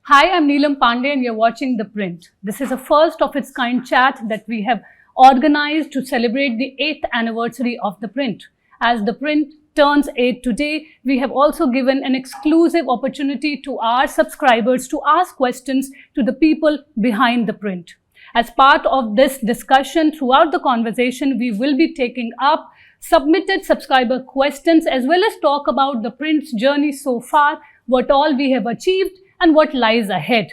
Hi, I'm Neelam Pandey and you're watching The Print. This is a first of its kind chat that we have organized to celebrate the 8th anniversary of The Print. As The Print turns 8 today, we have also given an exclusive opportunity to our subscribers to ask questions to the people behind The Print. As part of this discussion, throughout the conversation, we will be taking up submitted subscriber questions as well as talk about The Print's journey so far, what all we have achieved, and what lies ahead.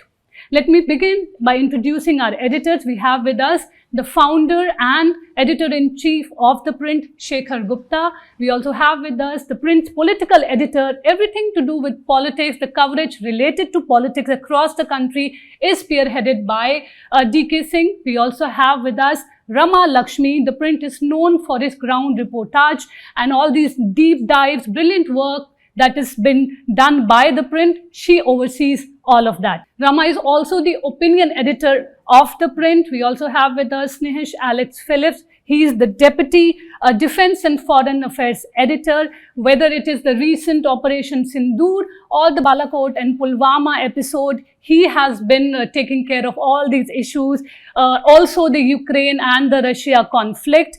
Let me begin by introducing our editors. We have with us the founder and editor-in-chief of The Print, Shekhar Gupta. We also have with us The Print's political editor. Everything to do with politics, the coverage related to politics across the country is spearheaded by DK Singh. We also have with us Rama Lakshmi. The Print is known for its ground reportage and all these deep dives, brilliant work that has been done by The Print. She oversees all of that. Rama is also the opinion editor of The Print. We also have with us Snehesh Alex Philip. He is the deputy defense and foreign affairs editor. Whether it is the recent Operation Sindoor or the Balakot and Pulwama episode, he has been taking care of all these issues. Also the Ukraine and the Russia conflict.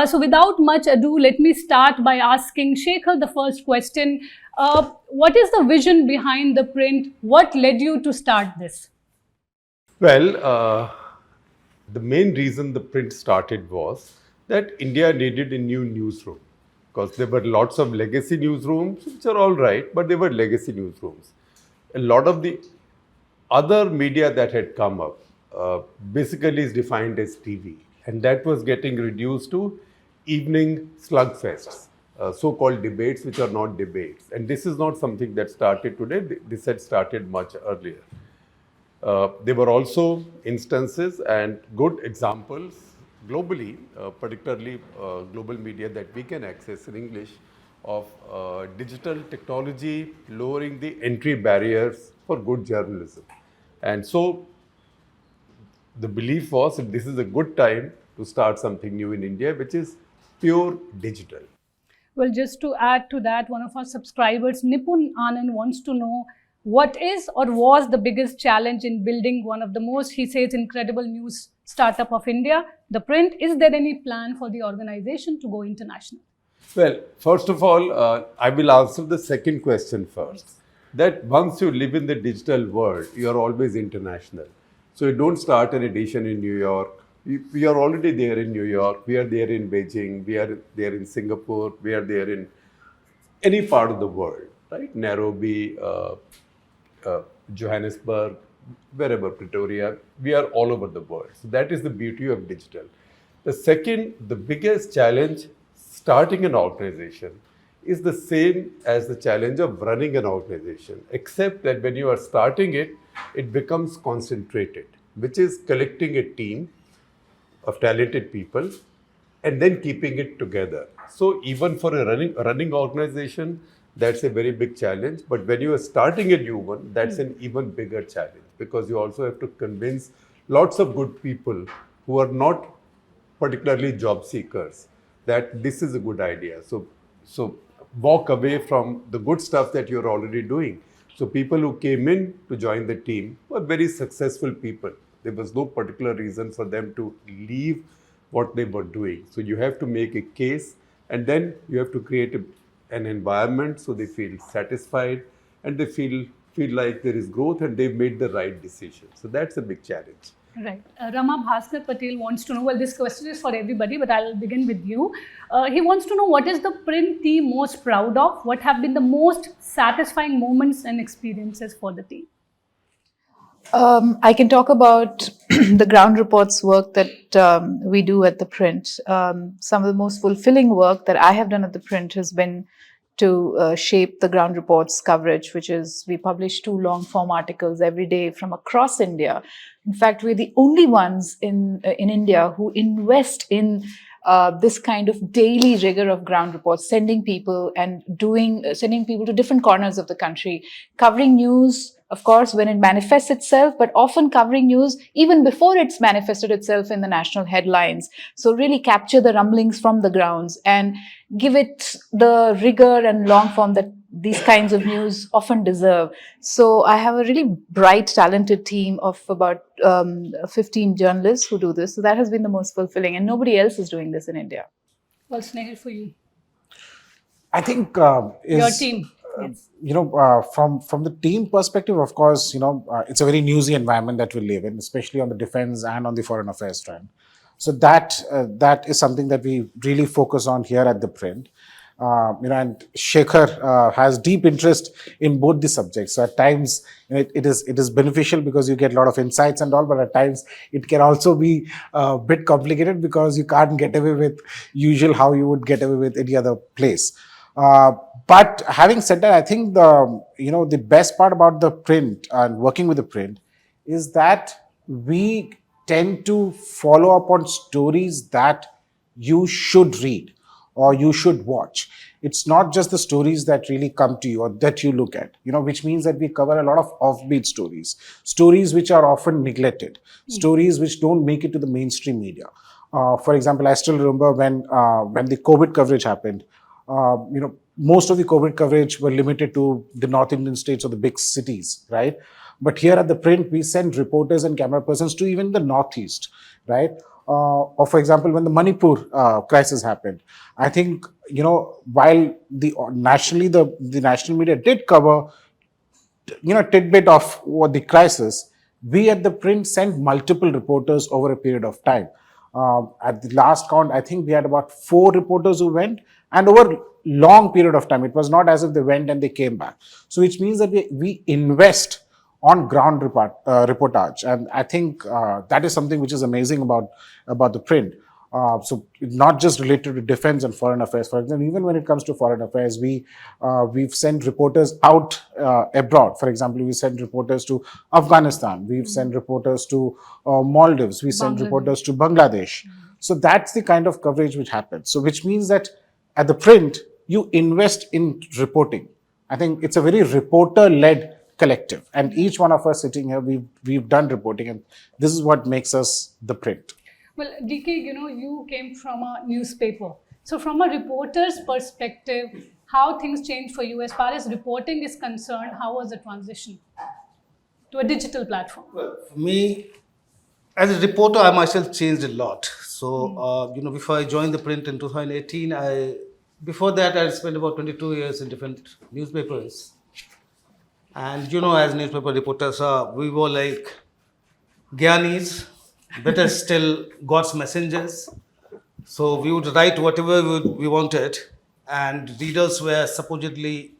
So without much ado, let me start by asking Shekhar the first question. What is the vision behind The Print? What led you to start this? Well, the main reason The Print started was that India needed a new newsroom because there were lots of legacy newsrooms, which are all right, but they were legacy newsrooms. A lot of the other media that had come up basically is defined as TV, and that was getting reduced to evening slugfests, so-called debates which are not debates. And this is not something that started today. This had started much earlier. There were also instances and good examples globally, particularly global media that we can access in English, of digital technology lowering the entry barriers for good journalism. And so the belief was that this is a good time to start something new in India, which is pure digital. Well, just to add to that, one of our subscribers, Nipun Anand, wants to know what is or was the biggest challenge in building one of the most, he says, incredible news startup of India, The Print. Is there any plan for the organization to go international? Well, first of all, I will answer the second question first. That once you live in the digital world, you are always international. So you don't start an edition in New York. We are already there in New York. We are there in Beijing. We are there in Singapore. We are there in any part of the world, right? Nairobi, Johannesburg, wherever, Pretoria. We are all over the world. So that is the beauty of digital. The second, the biggest challenge starting an organization is the same as the challenge of running an organization, except that when you are starting it, it becomes concentrated, which is collecting a team of talented people and then keeping it together. So even for a running organization, that's a very big challenge. But when you are starting a new one, that's an even bigger challenge because you also have to convince lots of good people who are not particularly job seekers that this is a good idea. So walk away from the good stuff that you're already doing. So people who came in to join the team were very successful people. There was no particular reason for them to leave what they were doing. So you have to make a case and then you have to create an environment so they feel satisfied and they feel like there is growth and they've made the right decision. So that's a big challenge. Right. Rama Bhaskar Patel wants to know, well, this question is for everybody, but I'll begin with you. He wants to know what is the Print team most proud of? What have been the most satisfying moments and experiences for the team? I can talk about the ground reports work that we do at The Print. Some of the most fulfilling work that I have done at The Print has been to shape the ground reports coverage, which is we publish 2 long-form articles every day from across India. In fact, we're the only ones in India who invest in this kind of daily rigor of ground reports, sending people to different corners of the country, covering news, of course, when it manifests itself, but often covering news even before it's manifested itself in the national headlines. So really capture the rumblings from the grounds and give it the rigor and long form that these kinds of news often deserve. So I have a really bright, talented team of about 15 journalists who do this. So that has been the most fulfilling, and nobody else is doing this in India. Well, Snehesh, for you, I think your team. Yes. from the team perspective, of course, it's a very newsy environment that we live in, especially on the defense and on the foreign affairs front. So that is something that we really focus on here at The Print. And Shekhar has deep interest in both the subjects. So at times, it is beneficial because you get a lot of insights and all, but at times it can also be a bit complicated because you can't get away with usual how you would get away with any other place. But having said that, I think the best part about The Print and working with The Print is that we tend to follow up on stories that you should read or you should watch. It's not just the stories that really come to you or that you look at, which means that we cover a lot of offbeat stories which are often neglected, stories which don't make it to the mainstream media. For example, I still remember when the COVID coverage happened, most of the COVID coverage were limited to the North Indian states or the big cities, right? But here at The Print, we send reporters and camera persons to even the Northeast, right? Or for example, when the Manipur crisis happened, I think, while nationally the national media did cover, tidbit of what the crisis, we at The Print sent multiple reporters over a period of time. At the last count, I think we had about 4 reporters who went, and over long period of time. It was not as if they went and they came back. So which means that we invest on ground reportage. And I think that is something which is amazing about The Print. So not just related to defense and foreign affairs. For example, even when it comes to foreign affairs, we've sent reporters out abroad. For example, we sent reporters to Afghanistan. We've sent reporters to Maldives. We sent reporters to Bangladesh. So that's the kind of coverage which happens. So which means that at The Print, you invest in reporting. I think it's a very reporter-led collective. And each one of us sitting here, we've done reporting. And this is what makes us The Print. Well, DK, you came from a newspaper. So from a reporter's perspective, how things changed for you as far as reporting is concerned? How was the transition to a digital platform? Well, for me, as a reporter, I myself changed a lot. So, before I joined The Print in 2018, before that, I spent about 22 years in different newspapers. And, as newspaper reporters are, we were like Gyanis, better still, God's messengers. So we would write whatever we wanted, and readers were supposedly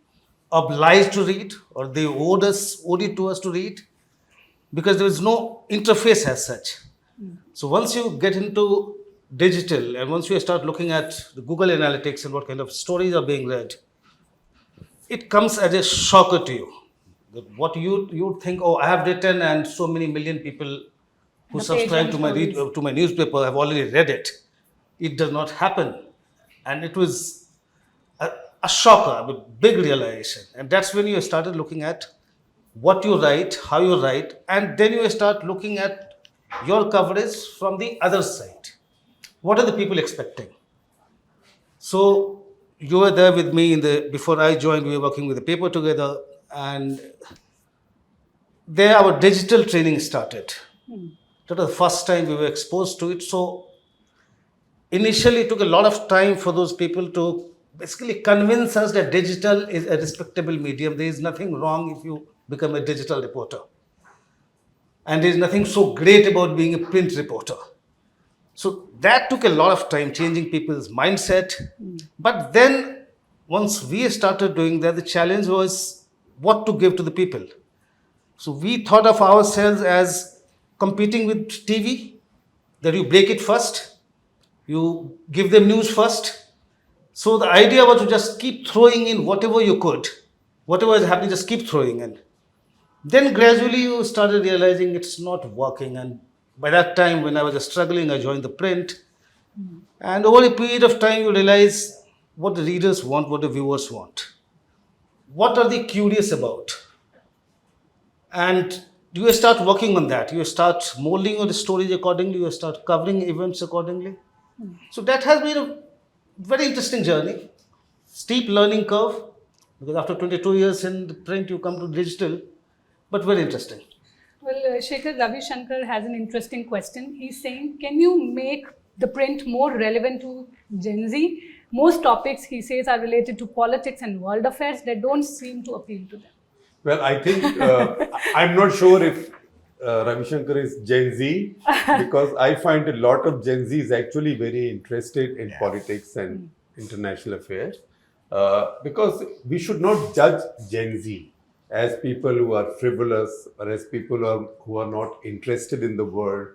obliged to read, or they owed it to us to read, because there was no interface as such. So once you get into digital and once you start looking at the Google Analytics and what kind of stories are being read, it comes as a shocker to you. What you think, oh, I have written and so many million people who subscribe to my newspaper have already read it. It does not happen. And it was a shocker, a big realization. And that's when you started looking at what you write, how you write, and then you start looking at your coverage from the other side. What are the people expecting? So you were there with me before I joined, we were working with the paper together, and there our digital training started. That was the first time we were exposed to it. So initially it took a lot of time for those people to basically convince us that digital is a respectable medium. There is nothing wrong if you become a digital reporter. And there is nothing so great about being a print reporter. So that took a lot of time, changing people's mindset. But then once we started doing that, the challenge was what to give to the people. So we thought of ourselves as competing with TV, that you break it first, you give them news first. So the idea was to just keep throwing in whatever you could, whatever is happening, just keep throwing in. Then gradually you started realizing it's not working. And by that time, when I was struggling, I joined The Print. And over a period of time, you realize what the readers want, what the viewers want. What are they curious about? And you start working on that. You start molding your stories accordingly. You start covering events accordingly. So that has been a very interesting journey, steep learning curve. Because after 22 years in the print, you come to digital, but very interesting. Well, Shekhar, Ravi Shankar has an interesting question. He's saying, can you make the print more relevant to Gen Z? Most topics, he says, are related to politics and world affairs that don't seem to appeal to them. Well, I think I'm not sure if Ravi Shankar is Gen Z, because I find a lot of Gen Z is actually very interested in politics and international affairs. Because we should not judge Gen Z as people who are frivolous or as people who are not interested in the world.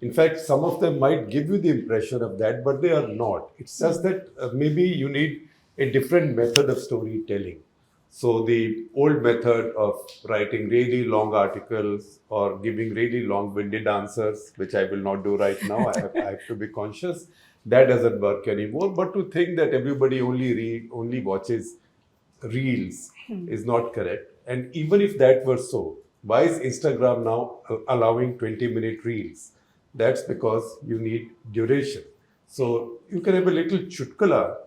In fact, some of them might give you the impression of that, but they are not. It's just that maybe you need a different method of storytelling. So the old method of writing really long articles or giving really long-winded answers, which I will not do right now, I have to be conscious, that doesn't work anymore. But to think that everybody only watches reels is not correct. And even if that were so, why is Instagram now allowing 20-minute reels? That's because you need duration. So you can have a little chutkala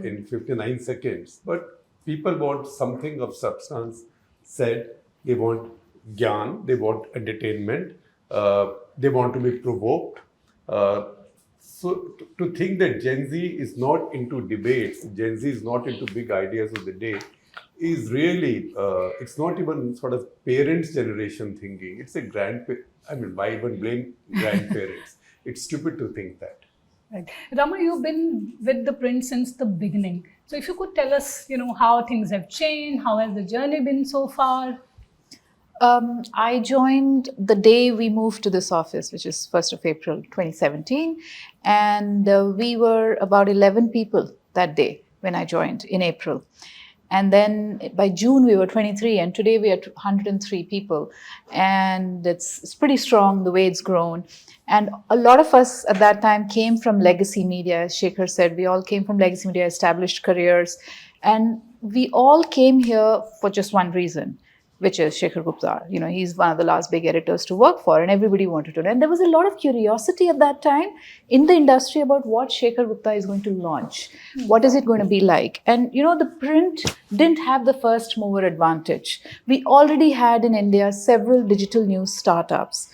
in 59 seconds, but people want something of substance said. They want gyan, they want entertainment, they want to be provoked. So to think that Gen Z is not into debates, Gen Z is not into big ideas of the day, is really, it's not even sort of parents' generation thinking. It's a why even blame grandparents? It's stupid to think that. Right. Rama, you've been with the print since the beginning. So if you could tell us, how things have changed, how has the journey been so far? I joined the day we moved to this office, which is 1st of April 2017. And we were about 11 people that day when I joined in April. And then by June, we were 23, and today we are 103 people. And it's pretty strong the way it's grown. And a lot of us at that time came from legacy media. As Shekhar said, we all came from legacy media, established careers. And we all came here for just one reason, which is Shekhar Gupta. He's one of the last big editors to work for, and everybody wanted to know. And there was a lot of curiosity at that time in the industry about what Shekhar Gupta is going to launch. What is it going to be like? And, the print didn't have the first mover advantage. We already had in India several digital news startups.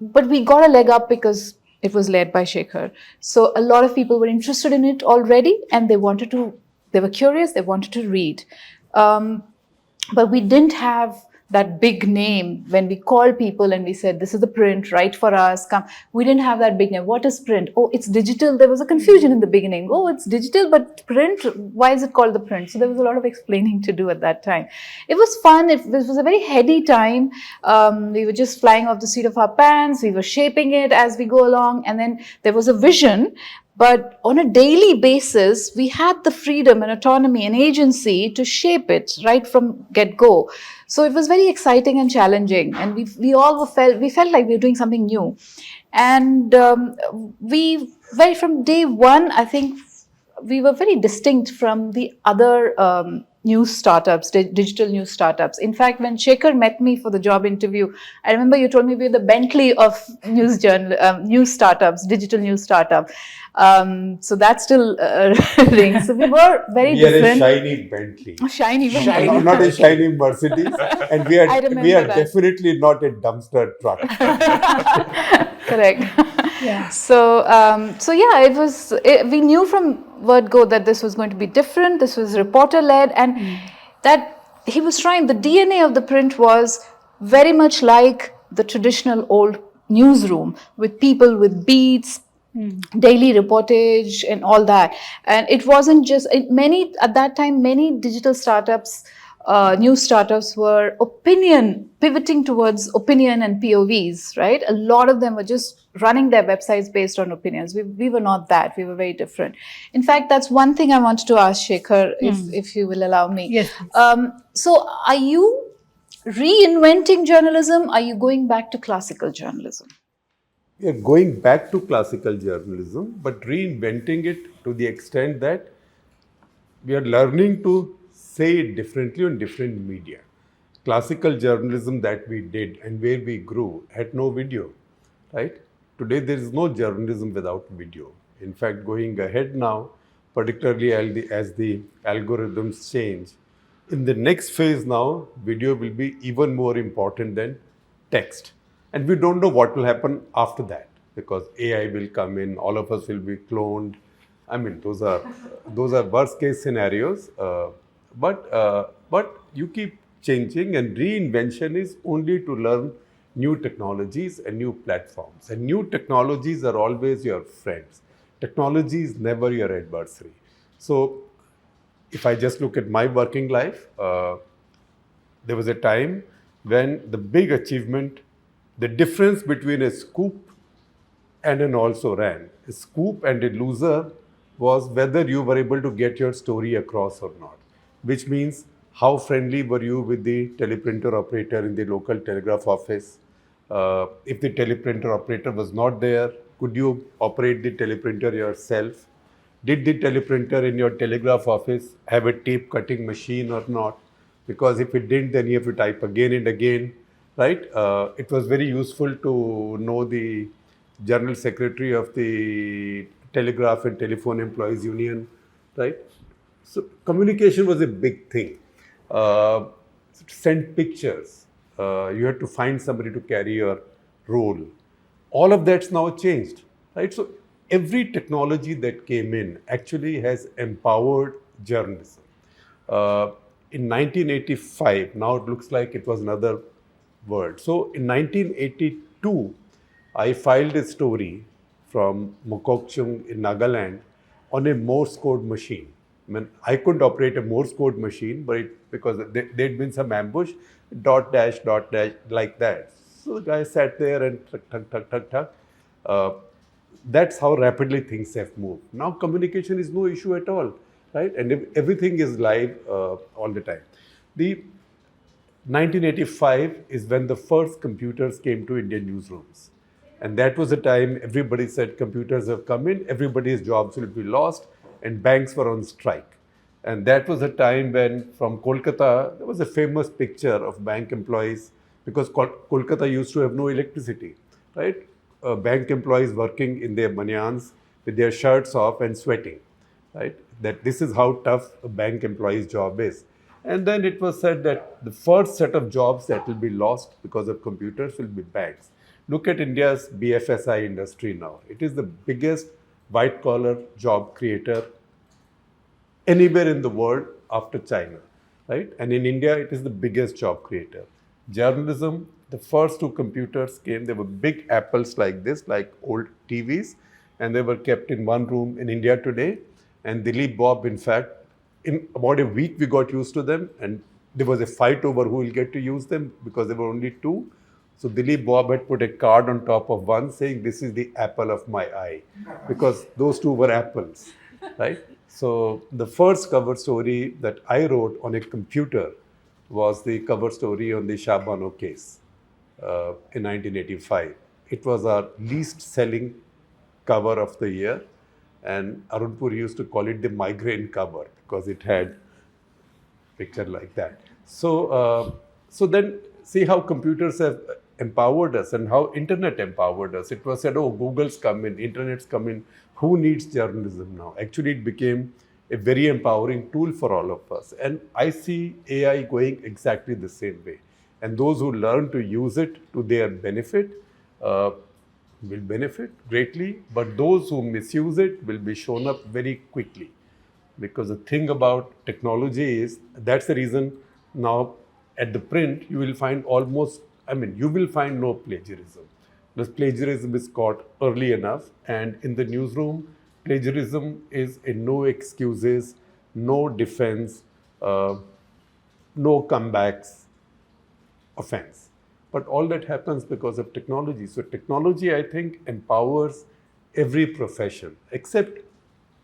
But we got a leg up because it was led by Shekhar. So a lot of people were interested in it already, and they were curious, they wanted to read. But we didn't have that big name when we called people and we said, this is the print, write for us, come. We didn't have that big name. What is print? Oh, it's digital. There was a confusion in the beginning. Oh, it's digital, but print, why is it called the print? So there was a lot of explaining to do at that time. It was fun. It was a very heady time. We were just flying off the seat of our pants. We were shaping it as we go along. And then there was a vision. But on a daily basis, we had the freedom and autonomy and agency to shape it right from get-go. So it was very exciting and challenging. And we felt like we were doing something new. And from day one, I think we were very distinct from the other news startups, digital news startups. In fact, when Shekhar met me for the job interview, I remember you told me we were the Bentley of news startups, digital news startup. So that still rings. So we were very different. We are a shiny Bentley. Shiny Bentley. Not a shiny Mercedes. And we are definitely not a dumpster truck. Correct. Yeah. So we knew from word go that this was going to be different. This was reporter led, and that he was trying. The DNA of the print was very much like the traditional old newsroom, with people with beats, daily reportage, and all that. And it wasn't just at that time. Many digital startups. News startups were pivoting towards opinion and POVs, right? A lot of them were just running their websites based on opinions. We were not that. We were very different. In fact, that's one thing I wanted to ask Shekhar, if you will allow me. Yes. So are you reinventing journalism? Are you going back to classical journalism? We are going back to classical journalism, but reinventing it to the extent that we are learning to say it differently on different media. Classical journalism that we did and where we grew had no video, right? Today there is no journalism without video. In fact, going ahead now, particularly as the algorithms change. In the next phase now, video will be even more important than text. And we don't know what will happen after that, because AI will come in, all of us will be cloned. I mean, those are worst case scenarios. But you keep changing, and reinvention is only to learn new technologies and new platforms. And new technologies are always your friends. Technology is never your adversary. So if I just look at my working life, there was a time when the big achievement, the difference between a scoop and an also ran, a scoop and a loser, was whether you were able to get your story across or not, which means how friendly were you with the teleprinter operator in the local telegraph office. If the teleprinter operator was not there, could you operate the teleprinter yourself? Did the teleprinter in your telegraph office have a tape cutting machine or not? Because if it didn't, then you have to type again and again, right? It was very useful to know the General Secretary of the Telegraph and Telephone Employees Union, right? So communication was a big thing. Send pictures. You had to find somebody to carry your role. All of that's now changed, right? So every technology that came in actually has empowered journalism. In 1985, now it looks like it was another word. So in 1982, I filed a story from Mokokchung in Nagaland on a Morse code machine. I mean, I couldn't operate a Morse code machine, but because there'd been some ambush, dot dash, like that. So the guy sat there and tuck. That's how rapidly things have moved. Now communication is no issue at all, right? And everything is live all the time. The 1985 is when the first computers came to Indian newsrooms. And that was the time everybody said computers have come in, everybody's jobs will be lost, and banks were on strike. And that was a time when from Kolkata, there was a famous picture of bank employees, because Kolkata used to have no electricity, right? Bank employees working in their banyans with their shirts off and sweating, right? That this is how tough a bank employee's job is. And then it was said that the first set of jobs that will be lost because of computers will be banks. Look at India's BFSI industry now. It is the biggest white-collar job creator anywhere in the world after China, right? And in India, it is the biggest job creator. Journalism, the first two computers came, they were big apples like this, like old TVs, and they were kept in one room in India today. And Dilip Bob, in fact, in about a week, we got used to them, and there was a fight over who will get to use them because there were only two. So Dilip Bob had put a card on top of one saying, "This is the apple of my eye," because those two were apples, right? So the first cover story that I wrote on a computer was the cover story on the Shah Bano case in 1985. It was our least selling cover of the year, and Arunpur used to call it the migraine cover because it had picture like that. So then see how computers have empowered us and how internet empowered us. It was said, oh, Google's come in, internet's come in. Who needs journalism now? Actually, it became a very empowering tool for all of us. And I see AI going exactly the same way. And those who learn to use it to their benefit will benefit greatly. But those who misuse it will be shown up very quickly. Because the thing about technology is, that's the reason now at the print, you will find you will find no plagiarism. Because plagiarism is caught early enough, and in the newsroom, plagiarism is a no excuses, no defense, no comebacks offense. But all that happens because of technology. So technology, I think, empowers every profession, except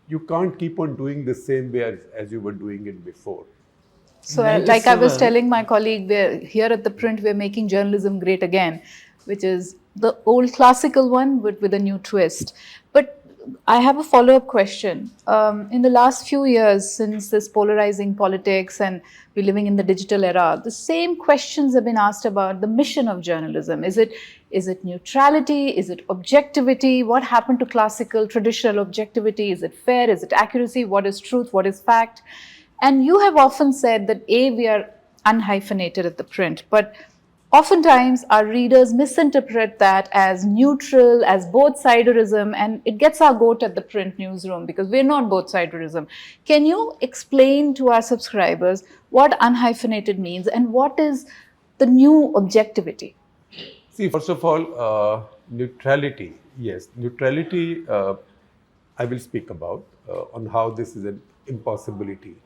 you can't keep on doing the same way as you were doing it before. So, like I was telling my colleague, here at the print, we're making journalism great again, which is the old classical one, but with a new twist. But I have a follow-up question. In the last few years, since this polarizing politics and we're living in the digital era, the same questions have been asked about the mission of journalism. Is it neutrality? Is it objectivity? What happened to classical, traditional objectivity? Is it fair? Is it accuracy? What is truth? What is fact? And you have often said that we are unhyphenated at the print, but oftentimes our readers misinterpret that as neutral, as both-siderism, and it gets our goat at the print newsroom because we're not both-siderism. Can you explain to our subscribers what unhyphenated means and what is the new objectivity? See, first of all, neutrality. Yes, neutrality I will speak about on how this is an impossibility.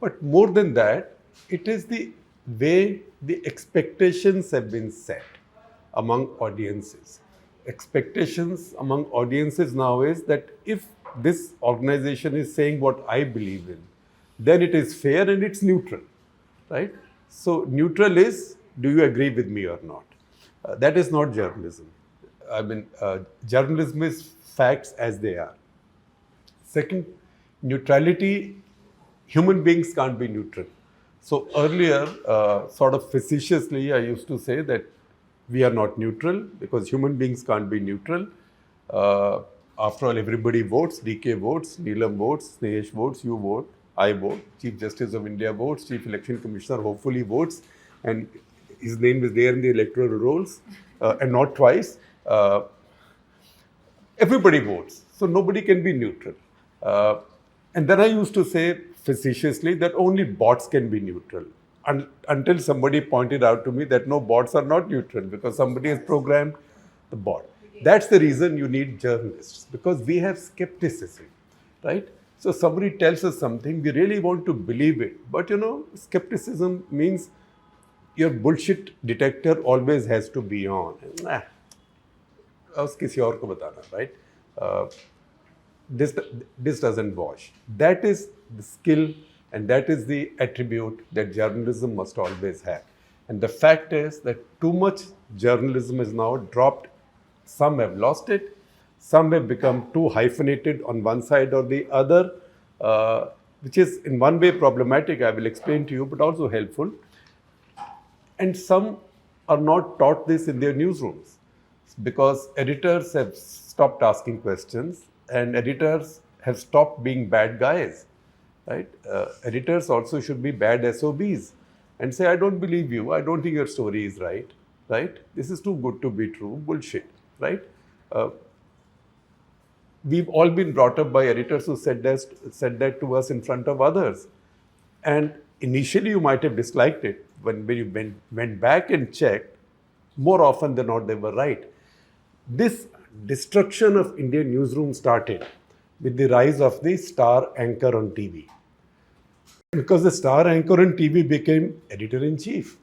But more than that, it is the way the expectations have been set among audiences. Expectations among audiences now is that if this organization is saying what I believe in, then it is fair and it's neutral, right? So neutral is, do you agree with me or not? That is not journalism. I mean, journalism is facts as they are. Second, neutrality, human beings can't be neutral. So earlier, sort of facetiously, I used to say that we are not neutral because human beings can't be neutral. After all, everybody votes. DK votes, Neelam votes, Snehesh votes, you vote, I vote, Chief Justice of India votes, Chief Election Commissioner hopefully votes, and his name is there in the electoral rolls, and not twice. Everybody votes, so nobody can be neutral. And then I used to say facetiously that only bots can be neutral, until somebody pointed out to me that no, bots are not neutral because somebody has programmed the bot. That's the reason you need journalists, because we have skepticism, right? So somebody tells us something, we really want to believe it. But skepticism means your bullshit detector always has to be on. किसी और को बताना, right? This doesn't wash. That is the skill and that is the attribute that journalism must always have. And the fact is that too much journalism is now dropped. Some have lost it. Some have become too hyphenated on one side or the other, which is in one way problematic, I will explain to you, but also helpful. And some are not taught this in their newsrooms because editors have stopped asking questions and editors have stopped being bad guys, right? Editors also should be bad SOBs and say, I don't believe you, I don't think your story is right? This is too good to be true, bullshit, right? We've all been brought up by editors who said that to us in front of others. And initially you might have disliked it. When you went back and checked, more often than not, they were right. This destruction of Indian newsroom started with the rise of the star anchor on TV. Because the star anchor on TV became editor-in-chief.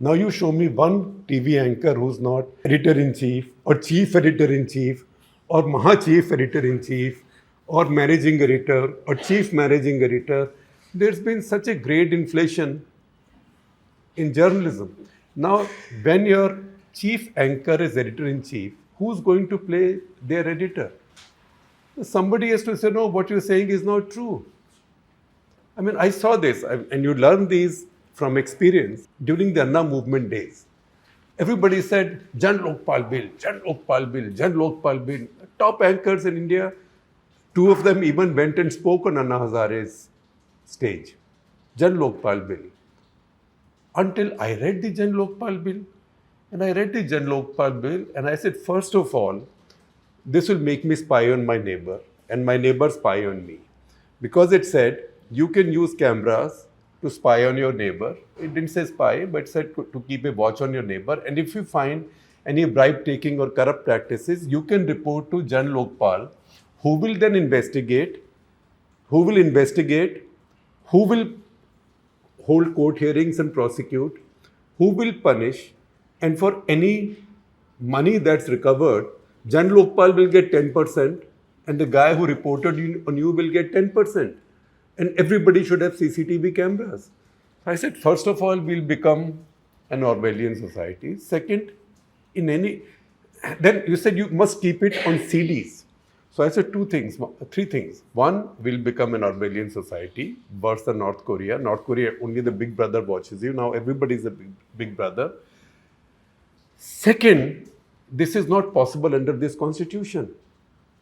Now you show me one TV anchor who's not editor-in-chief or chief editor-in-chief or Maha-chief editor-in-chief or managing editor or chief managing editor. There's been such a great inflation in journalism. Now, when your chief anchor is editor-in-chief, who's going to play their editor? Somebody has to say, no, what you're saying is not true. I mean, I saw this, and you learn these from experience during the Anna movement days. Everybody said, Jan Lokpal Bill, Jan Lokpal Bill, Jan Lokpal Bill. Top anchors in India, two of them even went and spoke on Anna Hazare's stage. Jan Lokpal Bill. Until I read the Jan Lokpal Bill. And I read the Jan Lokpal Bill and I said, first of all, this will make me spy on my neighbor and my neighbor spy on me. Because it said, you can use cameras to spy on your neighbor. It didn't say spy, but it said to keep a watch on your neighbor. And if you find any bribe taking or corrupt practices, you can report to Jan Lokpal, who will then investigate, who will hold court hearings and prosecute, who will punish, and for any money that's recovered, Jan Lokpal will get 10% and the guy who reported on you will get 10%. And everybody should have CCTV cameras. I said, first of all, we'll become an Orwellian society. Second, then you said you must keep it on CDs. So I said three things. One, we'll become an Orwellian society, worse than North Korea. North Korea, only the big brother watches you. Now everybody is a big brother. Second, this is not possible under this constitution.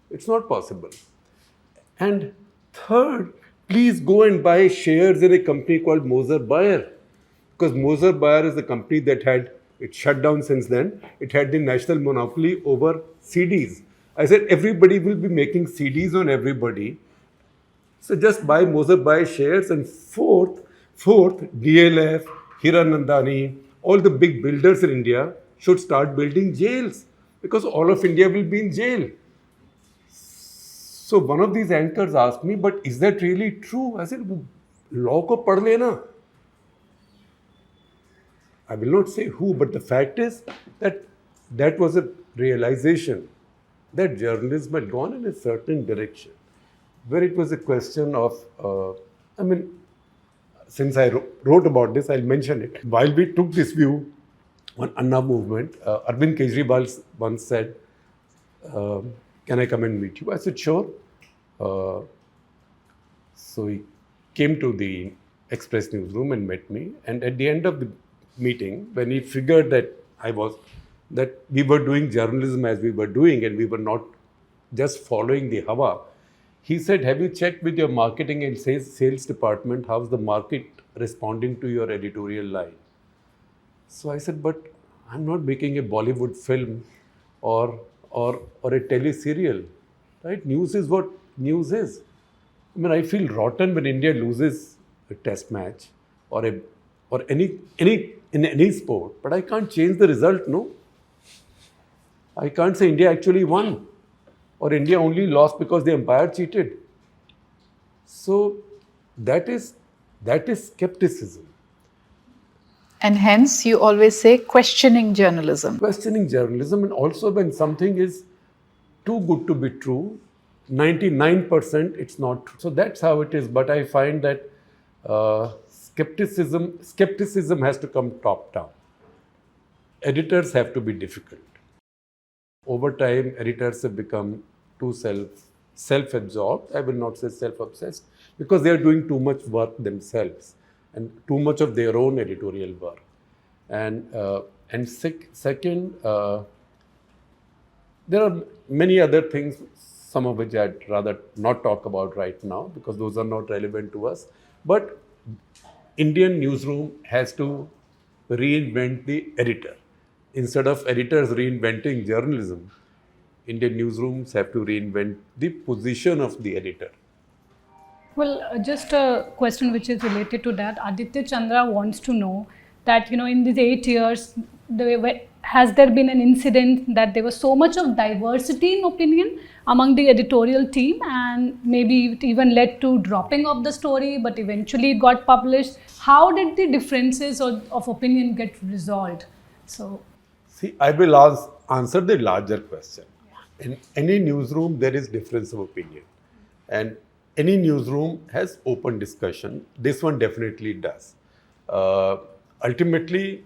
It's not possible. And third, please go and buy shares in a company called Moser Bayer. Because Moser Bayer is the company that it shut down since then. It had the national monopoly over CDs. I said, everybody will be making CDs on everybody. So just buy Moser Bayer shares. And fourth, DLF, Hiranandani, all the big builders in India should start building jails. Because all of India will be in jail. So one of these anchors asked me, but is that really true? I said, law ko padh lena. I will not say who, but the fact is that was a realization that journalism had gone in a certain direction, where it was a question of, since I wrote about this, I'll mention it. While we took this view on Anna movement, Arvind Kejriwal once said, can I come and meet you? I said, sure. So he came to the Express newsroom and met me. And at the end of the meeting, when he figured that we were doing journalism as we were doing and we were not just following the hawa, he said, have you checked with your marketing and sales department, how's the market responding to your editorial line? So I said, but I'm not making a Bollywood film or a tele-serial, right? News is what news is. I feel rotten when India loses a test match or any in any sport, but I can't change the result, no? I can't say India actually won or India only lost because the umpire cheated. So that is skepticism. And hence you always say questioning journalism. Questioning journalism, and also when something is too good to be true, 99% it's not true. So that's how it is. But I find that skepticism has to come top down. Editors have to be difficult. Over time, editors have become too self-absorbed. I will not say self-obsessed, because they are doing too much work themselves and too much of their own editorial work. And second, there are many other things, some of which I'd rather not talk about right now because those are not relevant to us. But Indian newsroom has to reinvent the editor. Instead of editors reinventing journalism, Indian newsrooms have to reinvent the position of the editor. Well, just a question which is related to that. Aditya Chandra wants to know that, in these 8 years, has there been an incident that there was so much of diversity in opinion among the editorial team, and maybe it even led to dropping of the story, but eventually it got published? How did the differences of opinion get resolved? So, see, I will answer the larger question. In any newsroom, there is difference of opinion. And any newsroom has open discussion. This one definitely does. Ultimately,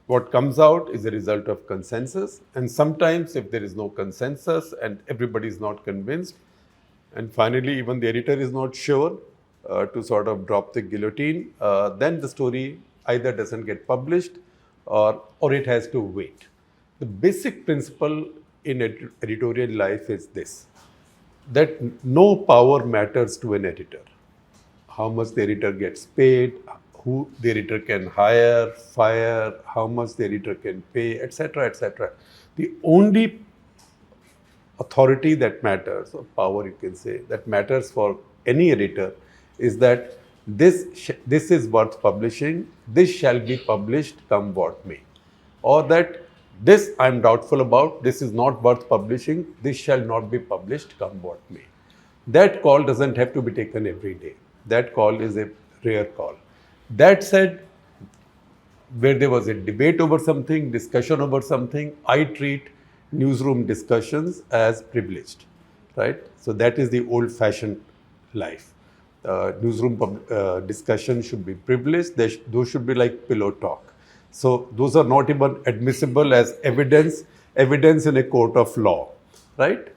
what comes out is a result of consensus. And sometimes if there is no consensus and everybody is not convinced, and finally even the editor is not sure to sort of drop the guillotine, then the story either doesn't get published or it has to wait. The basic principle in editorial life is this, that no power matters to an editor. How much the editor gets paid, who the editor can hire, fire, how much the editor can pay, etc., etc. The only authority that matters, or power you can say, that matters for any editor is that this is worth publishing, this shall be published come what may. Or that this I am doubtful about, this is not worth publishing, this shall not be published come what may. That call doesn't have to be taken every day. That call is a rare call. That said, where there was a debate over something, discussion over something, I treat newsroom discussions as privileged, right? So that is the old-fashioned life. Newsroom discussion should be privileged. Those should be like pillow talk. So those are not even admissible as evidence in a court of law, right?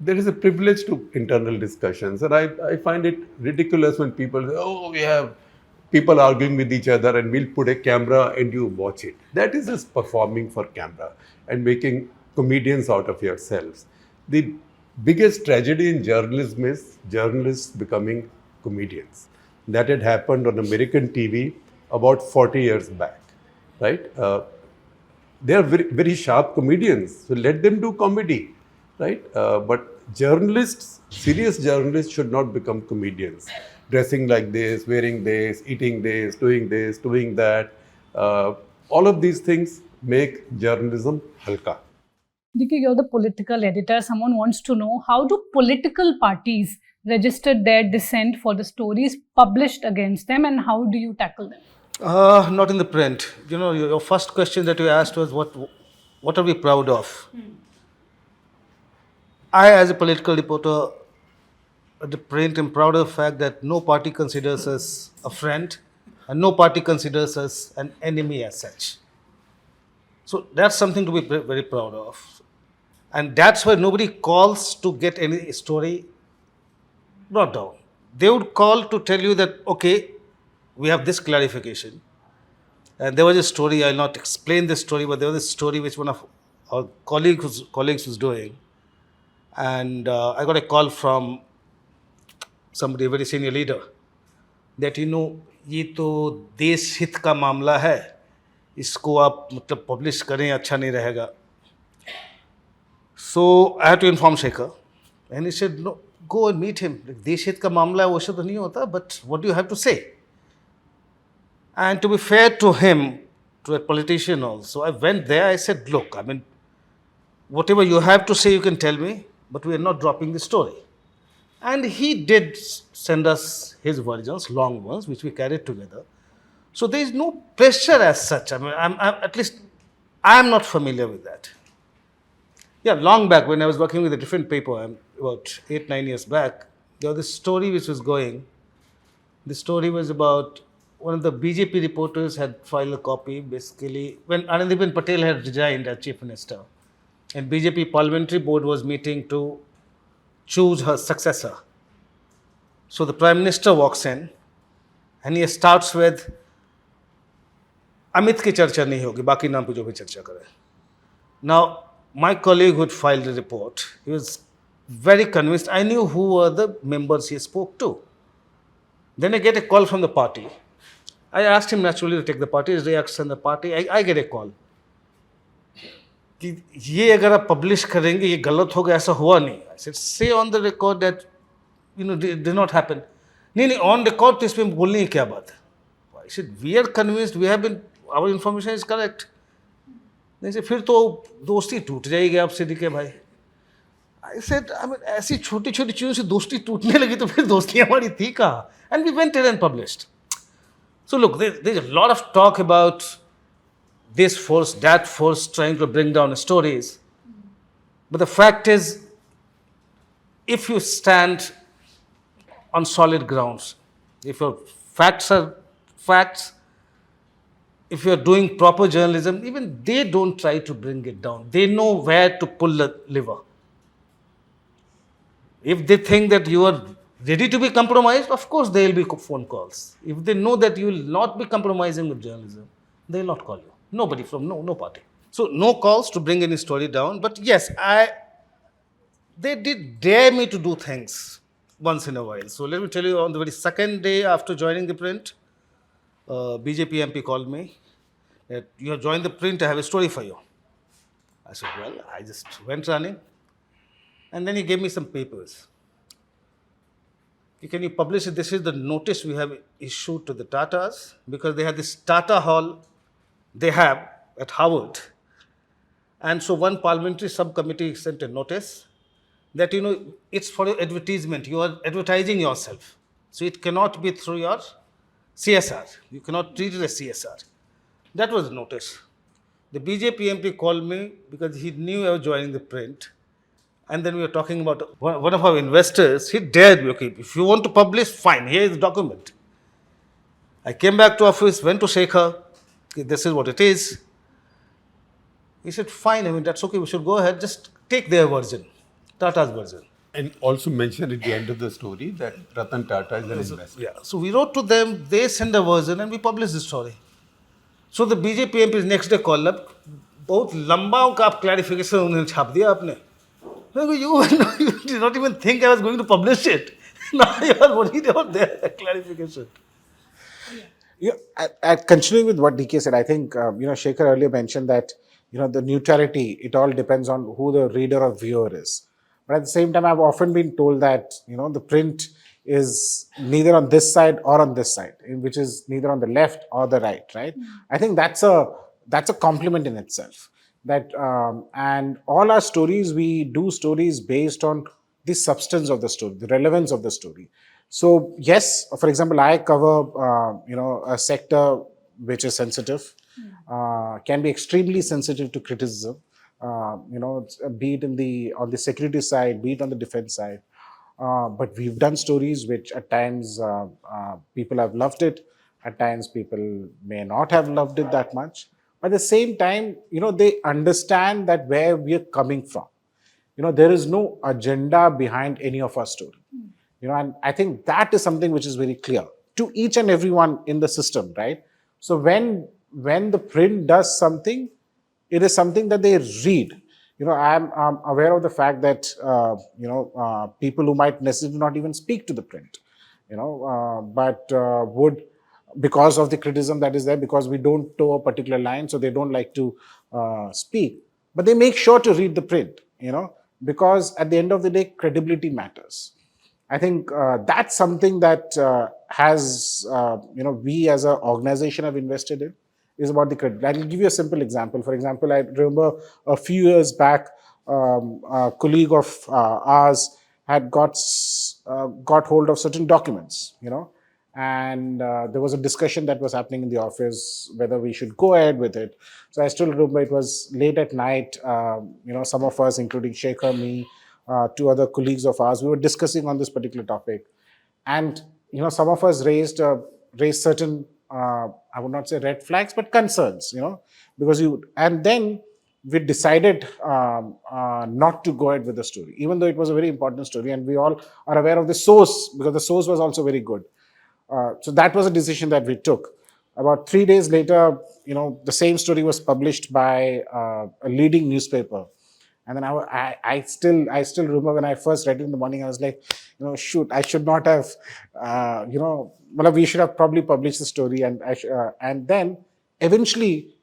there is a privilege to internal discussions, and I find it ridiculous when people say, oh, we have people arguing with each other and we'll put a camera and you watch it. That is just performing for camera and making comedians out of yourselves. The biggest tragedy in journalism is journalists becoming comedians. That had happened on American TV about 40 years back, right? They are very, very sharp comedians, so let them do comedy, right? But journalists, serious journalists should not become comedians. Dressing like this, wearing this, eating this, doing that. All of these things make journalism halka. Diki, you're the political editor. Someone wants to know, how do political parties register their dissent for the stories published against them, and how do you tackle them? Not in the print. You know, your first question that you asked was what are we proud of? I, as a political reporter at the print, am proud of the fact that no party considers us a friend and no party considers us an enemy as such. So that's something to be very proud of. And that's why nobody calls to get any story brought down. They would call to tell you that, okay, we have this clarification. And there was a story, I'll not explain this story, but there was a story which one of our colleagues was doing. And I got a call from somebody, a very senior leader, that, you know, ये तो देश हित का मामला है, इसको आप मतलब publish करें अच्छा नहीं रहेगा. So I had to inform Shekhar, and he said, no, go and meet him. देश हित का मामला है, वो सब तो नहीं होता, but what do you have to say? And to be fair to him, to a politician also, I went there, I said, look, I mean, whatever you have to say, you can tell me, but we are not dropping the story. And he did send us his versions, long ones, which we carried together. So there is no pressure as such. I mean, at least I am not familiar with that. Yeah, long back when I was working with a different paper, about 8-9 years back, there was this story which was going. The story was about one of the BJP reporters had filed a copy, basically, when Anandibhen Patel had resigned as Chief Minister. And BJP Parliamentary Board was meeting to choose her successor. So the Prime Minister walks in and he starts with, Amit ki charcha nahi hogi, baki naam pe jo bhi charcha kare. Now, my colleague who had filed the report, he was very convinced. I knew who were the members he spoke to. Then I get a call from the party. I asked him naturally to take the party, his reaction the party. I get a call. कि ये अगर आप publish करेंगे ये गलत होगा, ऐसा हुआ नहीं. I said, say on the record that, you know, it did not happen. नहीं on record तो इसमें बोलने की क्या बात है? I said, we are convinced, we have been, our information is correct. नहीं से फिर तो दोस्ती टूट जाएगी आपसे दिखे भाई. I said, I mean, ऐसी छोटी छोटी चीज़ों से दोस्ती टूटने लगी तो फिर दोस्ती हमारी थी कहाँ? And we went ahead and published. So look, there's a lot of talk about this force, that force trying to bring down stories. But the fact is, if you stand on solid grounds, if your facts are facts, if you're doing proper journalism, even they don't try to bring it down. They know where to pull the lever. If they think that you are ready to be compromised, of course there will be phone calls. If they know that you will not be compromising with journalism, they will not call you. Nobody from no party. So no calls to bring any story down. But yes, they did dare me to do things once in a while. So let me tell you, on the very second day after joining the print, BJP MP called me that you have joined the print, I have a story for you. I said, well, I just went running. And then he gave me some papers. Can you publish it? This is the notice we have issued to the Tatas, because they had this Tata Hall they have at Harvard. And so one parliamentary subcommittee sent a notice that, you know, it's for your advertisement. You are advertising yourself. So it cannot be through your CSR. You cannot treat it as CSR. That was the notice. The BJP MP called me because he knew I was joining the print. And then we were talking about one of our investors. He dared me, okay, if you want to publish, fine, here is the document. I came back to office, went to Shekhar. This is what it is. He said, fine, I mean, that's okay, we should go ahead, just take their version, Tata's version. And also mention at the end of the story that Ratan Tata is an investor. Yeah. So we wrote to them, they send a version and we published the story. So the BJP MPs next day called up, बहुत लंबा का आप clarification उन्हें छाप दिया आपने. I go, you did not even think I was going to publish it. Now you are worried about their clarification. Yeah, continuing with what DK said, I think Shekhar earlier mentioned that the neutrality, it all depends on who the reader or viewer is. But at the same time, I've often been told that the print is neither on this side or on this side, which is neither on the left or the right. Right? I think that's a compliment in itself. That and all our stories, we do stories based on the substance of the story, the relevance of the story. So yes, for example, I cover a sector which is sensitive, can be extremely sensitive to criticism. Be it on the security side, be it on the defense side. But we've done stories which at times people have loved it, at times people may not have loved it that much. But at the same time, they understand that where we are coming from. There is no agenda behind any of our story. And I think that is something which is very clear to each and everyone in the system, right? So when the print does something, it is something that they read. I'm aware of the fact that people who might necessarily not even speak to the print, but would, because of the criticism that is there, because we don't toe a particular line, so they don't like to speak, but they make sure to read the print, because at the end of the day, credibility matters. I think that's something that has, we as an organization have invested in, is about the credit. I'll give you a simple example. For example, I remember a few years back, a colleague of ours had got hold of certain documents, and there was a discussion that was happening in the office whether we should go ahead with it. So I still remember it was late at night. Some of us, including Shekhar, me, two other colleagues of ours, we were discussing on this particular topic, and some of us raised certain, I would not say red flags, but concerns, because and then we decided not to go ahead with the story, even though it was a very important story, and we all are aware of the source, because the source was also very good. So that was a decision that we took. About 3 days later, the same story was published by a leading newspaper. And then I still remember when I first read it in the morning, I was like, shoot, I should not have, we should have probably published the story. And then eventually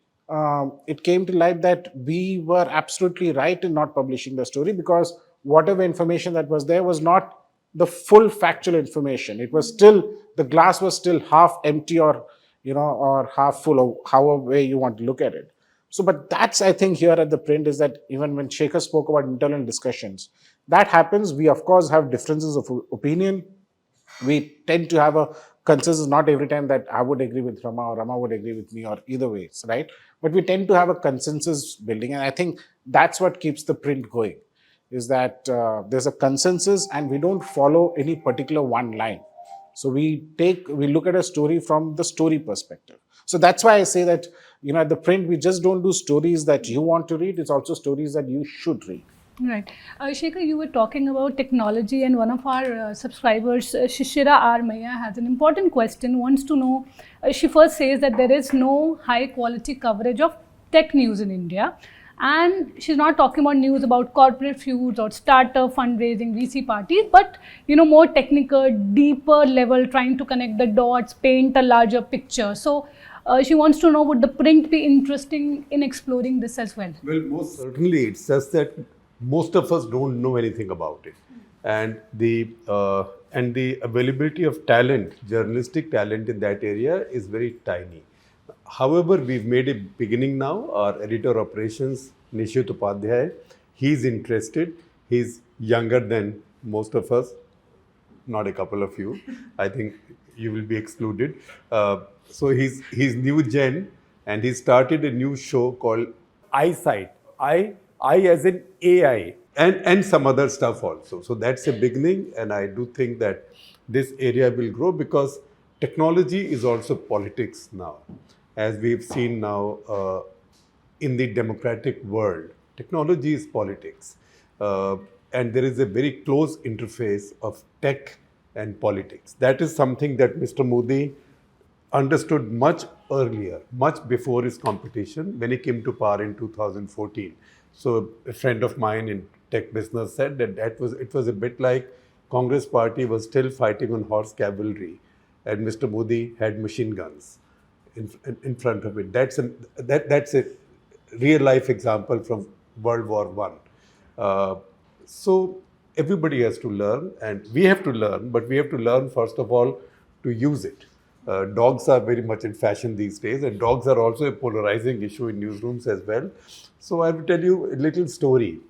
it came to light that we were absolutely right in not publishing the story, because whatever information that was there was not the full factual information. It was still, the glass was still half empty, or half full, or however way you want to look at it. So, but that's, I think, here at the print, is that even when Shekhar spoke about internal discussions, that happens. We, of course, have differences of opinion. We tend to have a consensus, not every time that I would agree with Rama or Rama would agree with me, or either ways, right? But we tend to have a consensus building. And I think that's what keeps the print going, is that there's a consensus and we don't follow any particular one line. So we look at a story from the story perspective. So that's why I say that, at the print, we just don't do stories that you want to read. It's also stories that you should read. Right. Shekhar, you were talking about technology, and one of our subscribers, Shishira R. Maya, has an important question, wants to know, she first says that there is no high quality coverage of tech news in India. And she's not talking about news about corporate feuds or startup fundraising, VC parties, but more technical, deeper level, trying to connect the dots, paint a larger picture. So she wants to know, would the print be interesting in exploring this as well? Well, most certainly. It's just that most of us don't know anything about it, and the availability of talent, journalistic talent in that area is very tiny. However, we've made a beginning now. Our editor operations, Nishit Upadhyay, he's interested. He's younger than most of us, not a couple of you. I think you will be excluded. So he's new gen, and he started a new show called Eyesight. I as in AI, and some other stuff also. So that's a beginning, and I do think that this area will grow, because technology is also politics now. As we've seen now in the democratic world, technology is politics. and there is a very close interface of tech and politics. That is something that Mr. Modi understood much earlier, much before his competition when he came to power in 2014. So a friend of mine in tech business said that it was a bit like Congress party was still fighting on horse cavalry and Mr. Modi had machine guns in front of it. That's a real life example from World War One. So everybody has to learn, and we have to learn, but we have to learn first of all to use it. Dogs are very much in fashion these days, and dogs are also a polarizing issue in newsrooms as well. So I will tell you a little story.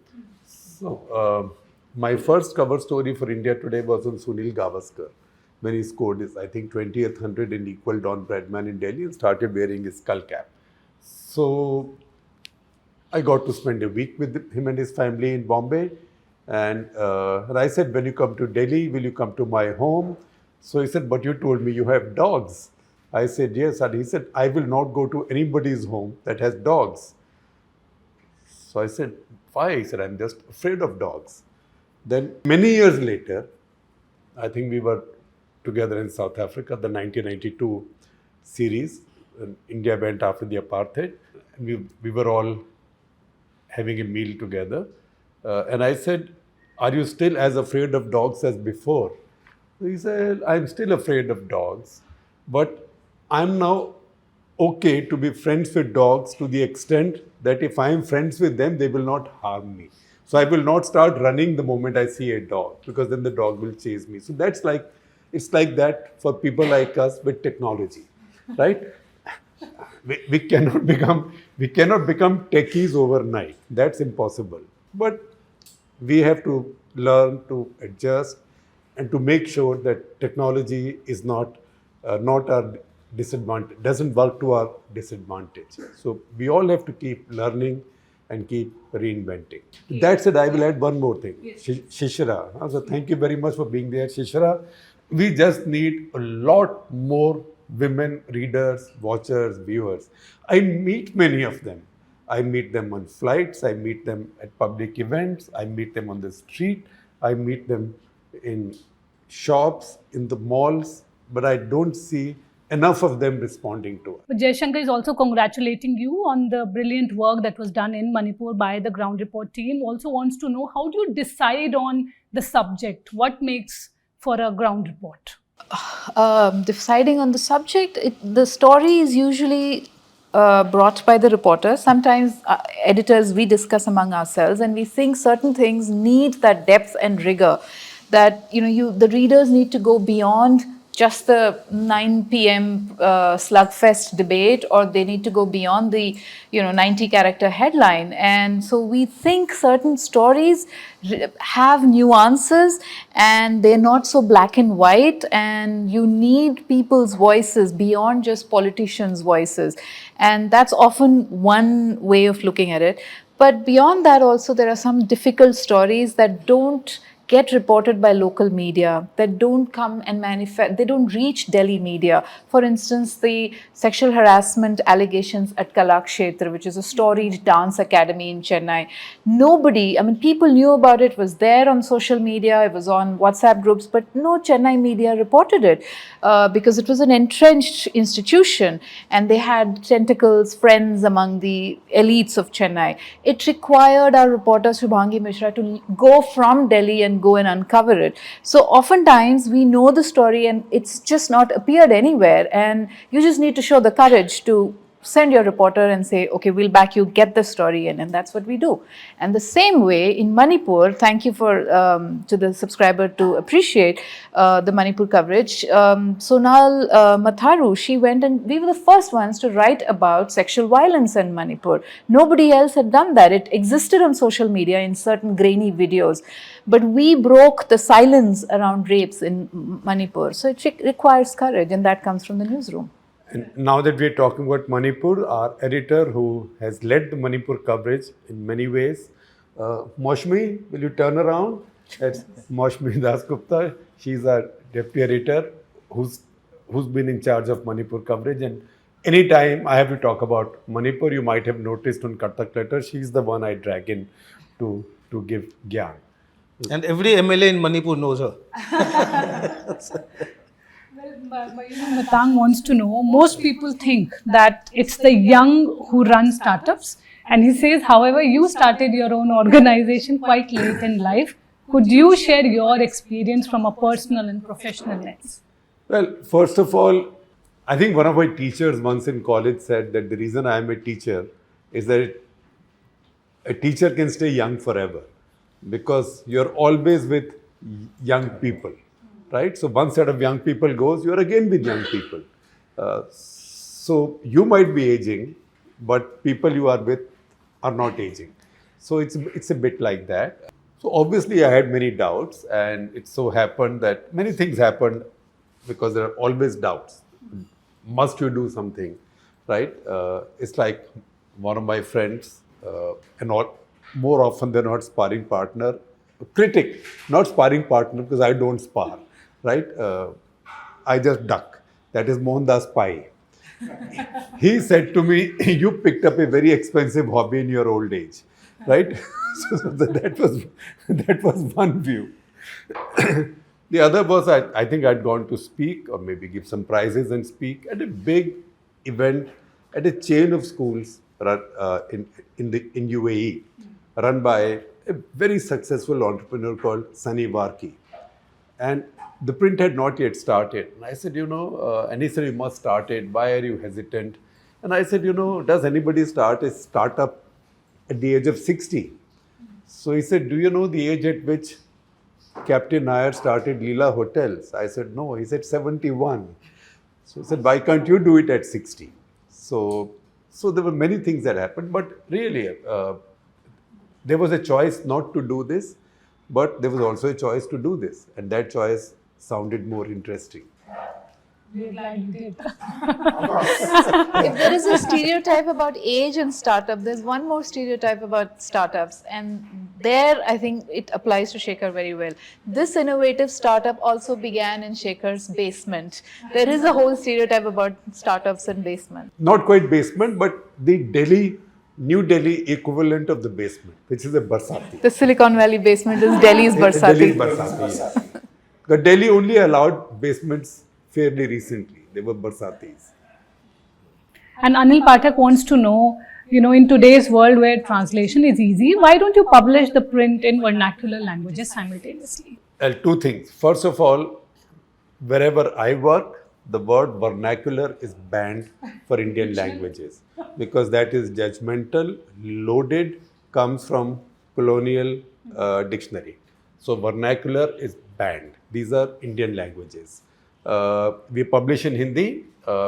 So my first cover story for India Today was on Sunil Gavaskar when he scored his, I think, 20th 100 in Equal Dawn Bradman in Delhi and started wearing his skull cap. So I got to spend a week with him and his family in Bombay. And I said, when you come to Delhi, will you come to my home? So he said, but you told me you have dogs. I said, yes. And he said, I will not go to anybody's home that has dogs. So I said, why? He said, I'm just afraid of dogs. Then many years later, I think we were together in South Africa, the 1992 series. India went after the apartheid. And we were all having a meal together. And I said, are you still as afraid of dogs as before? So he said, I'm still afraid of dogs, but I'm now okay to be friends with dogs to the extent that if I'm friends with them, they will not harm me. So I will not start running the moment I see a dog, because then the dog will chase me. So it's like that for people like us with technology, right? We cannot become techies overnight. That's impossible. But we have to learn to adjust and to make sure that technology is not our disadvantage, doesn't work to our disadvantage. So we all have to keep learning and keep reinventing. Yes. That said, I will add one more thing. Yes. Shishira. So thank you very much for being there, Shishira. We just need a lot more women readers, watchers, viewers. I meet many of them. I meet them on flights, I meet them at public events, I meet them on the street, I meet them in shops, in the malls, but I don't see enough of them responding to it. But Jaishankar is also congratulating you on the brilliant work that was done in Manipur by the ground report team. Also wants to know, how do you decide on the subject? What makes for a ground report? Deciding on the subject, the story is usually brought by the reporter. Sometimes editors, we discuss among ourselves and we think certain things need that depth and rigor, that the readers need to go beyond just the 9 p.m. slugfest debate, or they need to go beyond the 90-character headline. And so we think certain stories have nuances and they're not so black and white, and you need people's voices beyond just politicians' voices. And that's often one way of looking at it. But beyond that also, there are some difficult stories that don't get reported by local media, that don't come and manifest, they don't reach Delhi media. For instance, the sexual harassment allegations at Kalakshetra, which is a storied dance academy in Chennai. People knew about it, was there on social media, it was on WhatsApp groups, but no Chennai media reported it because it was an entrenched institution and they had tentacles, friends among the elites of Chennai. It required our reporter Shubhangi Mishra to go from Delhi and go and uncover it. So oftentimes we know the story and it's just not appeared anywhere, and you just need to show the courage to send your reporter and say, okay, we'll back you, get the story in, and that's what we do. And the same way in Manipur, thank you for to the subscriber to appreciate the Manipur coverage. Sonal Matharu, she went and we were the first ones to write about sexual violence in Manipur. Nobody else had done that. It existed on social media in certain grainy videos, but we broke the silence around rapes in Manipur. So it requires courage, and that comes from the newsroom. And now that we're talking about Manipur, our editor who has led the Manipur coverage in many ways, Moshmi, will you turn around? That's Moshmi Das Gupta. She's our deputy editor who's been in charge of Manipur coverage. And anytime I have to talk about Manipur, you might have noticed on Kartak Letter, she's the one I drag in to give Gyan. And every MLA in Manipur knows her. Matang wants to know, most people think that it's the young who run startups. And he says, however, you started your own organization quite late in life. Could you share your experience from a personal and professional lens? Well, first of all, I think one of my teachers once in college said that the reason I am a teacher is that a teacher can stay young forever because you're always with young people, right? So one set of young people goes, you're again with young people. So you might be aging, but people you are with are not aging. So it's a bit like that. So obviously I had many doubts, and it so happened that many things happened because there are always doubts. Must you do something, right? It's like one of my friends, and more often than not sparring partner, critic, not sparring partner because I don't spar, right? I just duck. That is Mohandas Pai. He said to me, you picked up a very expensive hobby in your old age, right? So that was one view. The other was I think I'd gone to speak or maybe give some prizes and speak at a big event at a chain of schools in UAE, run by a very successful entrepreneur called Sunny Varki. And the print had not yet started. And I said, and he said, you must start it. Why are you hesitant? And I said, does anybody start a startup at the age of 60? So he said, do you know the age at which Captain Nair started Leela Hotels? I said, no. He said, 71. So he said, why can't you do it at 60? So there were many things that happened. But really, there was a choice not to do this. But there was also a choice to do this. And that choice sounded more interesting. We're glad you did. If there is a stereotype about age and startup, there's one more stereotype about startups, and there I think it applies to Shekhar very well. This innovative startup also began in Shekhar's basement. There is a whole stereotype about startups in basement. Not quite basement, but the New Delhi equivalent of the basement, which is a Barsati. The Silicon Valley basement is Delhi's Barsati. Delhi's Barsati, yes. But Delhi only allowed basements fairly recently. They were Barsatis. And Anil Pathak wants to know, in today's world where translation is easy, why don't you publish the print in vernacular languages simultaneously? Well, two things. First of all, wherever I work, the word vernacular is banned for Indian languages because that is judgmental, loaded, comes from colonial dictionary. So vernacular is banned. These are Indian languages. We publish in Hindi.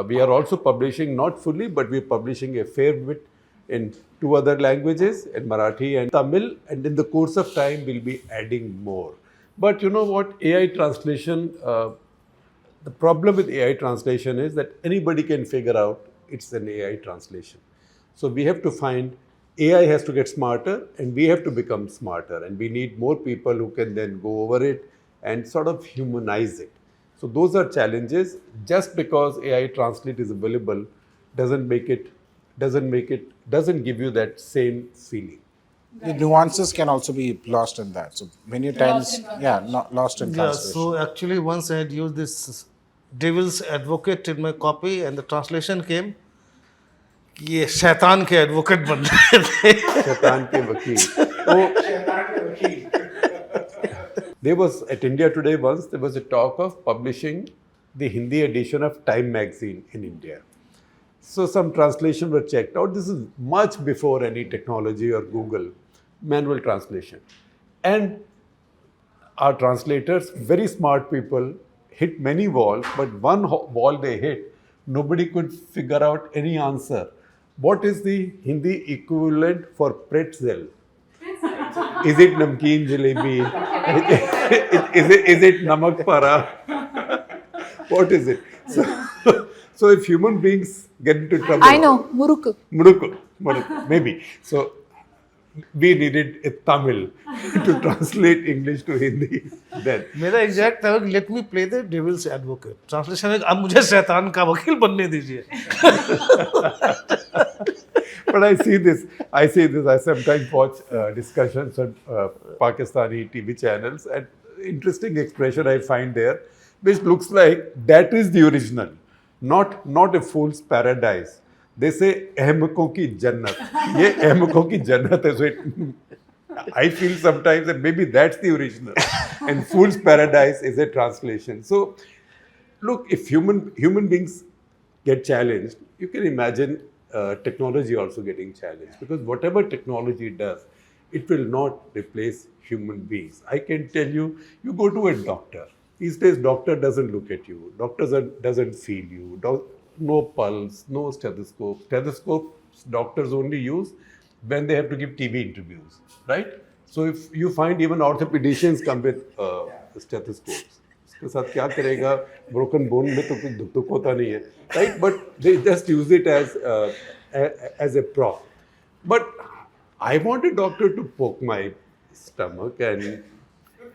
We are also publishing, not fully, but we are publishing a fair bit in 2 other languages, in Marathi and Tamil. And in the course of time, we'll be adding more. But you know what? AI translation, the problem with AI translation is that anybody can figure out it's an AI translation. So we have to find, AI has to get smarter and we have to become smarter. And we need more people who can then go over it and sort of humanize it. So those are challenges. Just because AI Translate is available doesn't give you that same feeling. The nuances can also be lost in that. So many times, not lost in translation. So actually once I had used this devil's advocate in my copy and the translation came, ये शैतान के advocate बन रहे थे. शैतान के वकील. There was, at India Today once, there was a talk of publishing the Hindi edition of Time magazine in India. So some translation were checked out. This is much before any technology or Google, manual translation. And our translators, very smart people, hit many walls, but one wall they hit, nobody could figure out any answer. What is the Hindi equivalent for pretzel? Is it namkeen jalebi? Is it namak para? What is it? So if human beings get into trouble... I know, Murukku, maybe. So we needed a Tamil to translate English to Hindi then. मेरा exact था, let me play the devil's advocate. Translation है, अब मुझे शैतान का वकील बनने दीजिए. But I see this. I sometimes watch discussions on Pakistani TV channels, and interesting expression I find there, which looks like that is the original, not a fool's paradise. They say ahmakon ki jannat. Ye ahmakon ki jannat hai. So I feel sometimes that maybe that's the original, and fool's paradise is a translation. So look, if human beings get challenged, you can imagine technology also getting challenged, because whatever technology does, it will not replace human beings. I can tell you, you go to a doctor. These days, doctor doesn't look at you. Doctor doesn't feel you. No pulse, no stethoscope. Stethoscopes doctors only use when they have to give TV interviews, right? So if you find even orthopedicians come with stethoscopes. उसके साथ क्या करेगा, broken bone में तो कुछ दुख होता नहीं है, right? But they just use it as a prop. But I want a doctor to poke my stomach and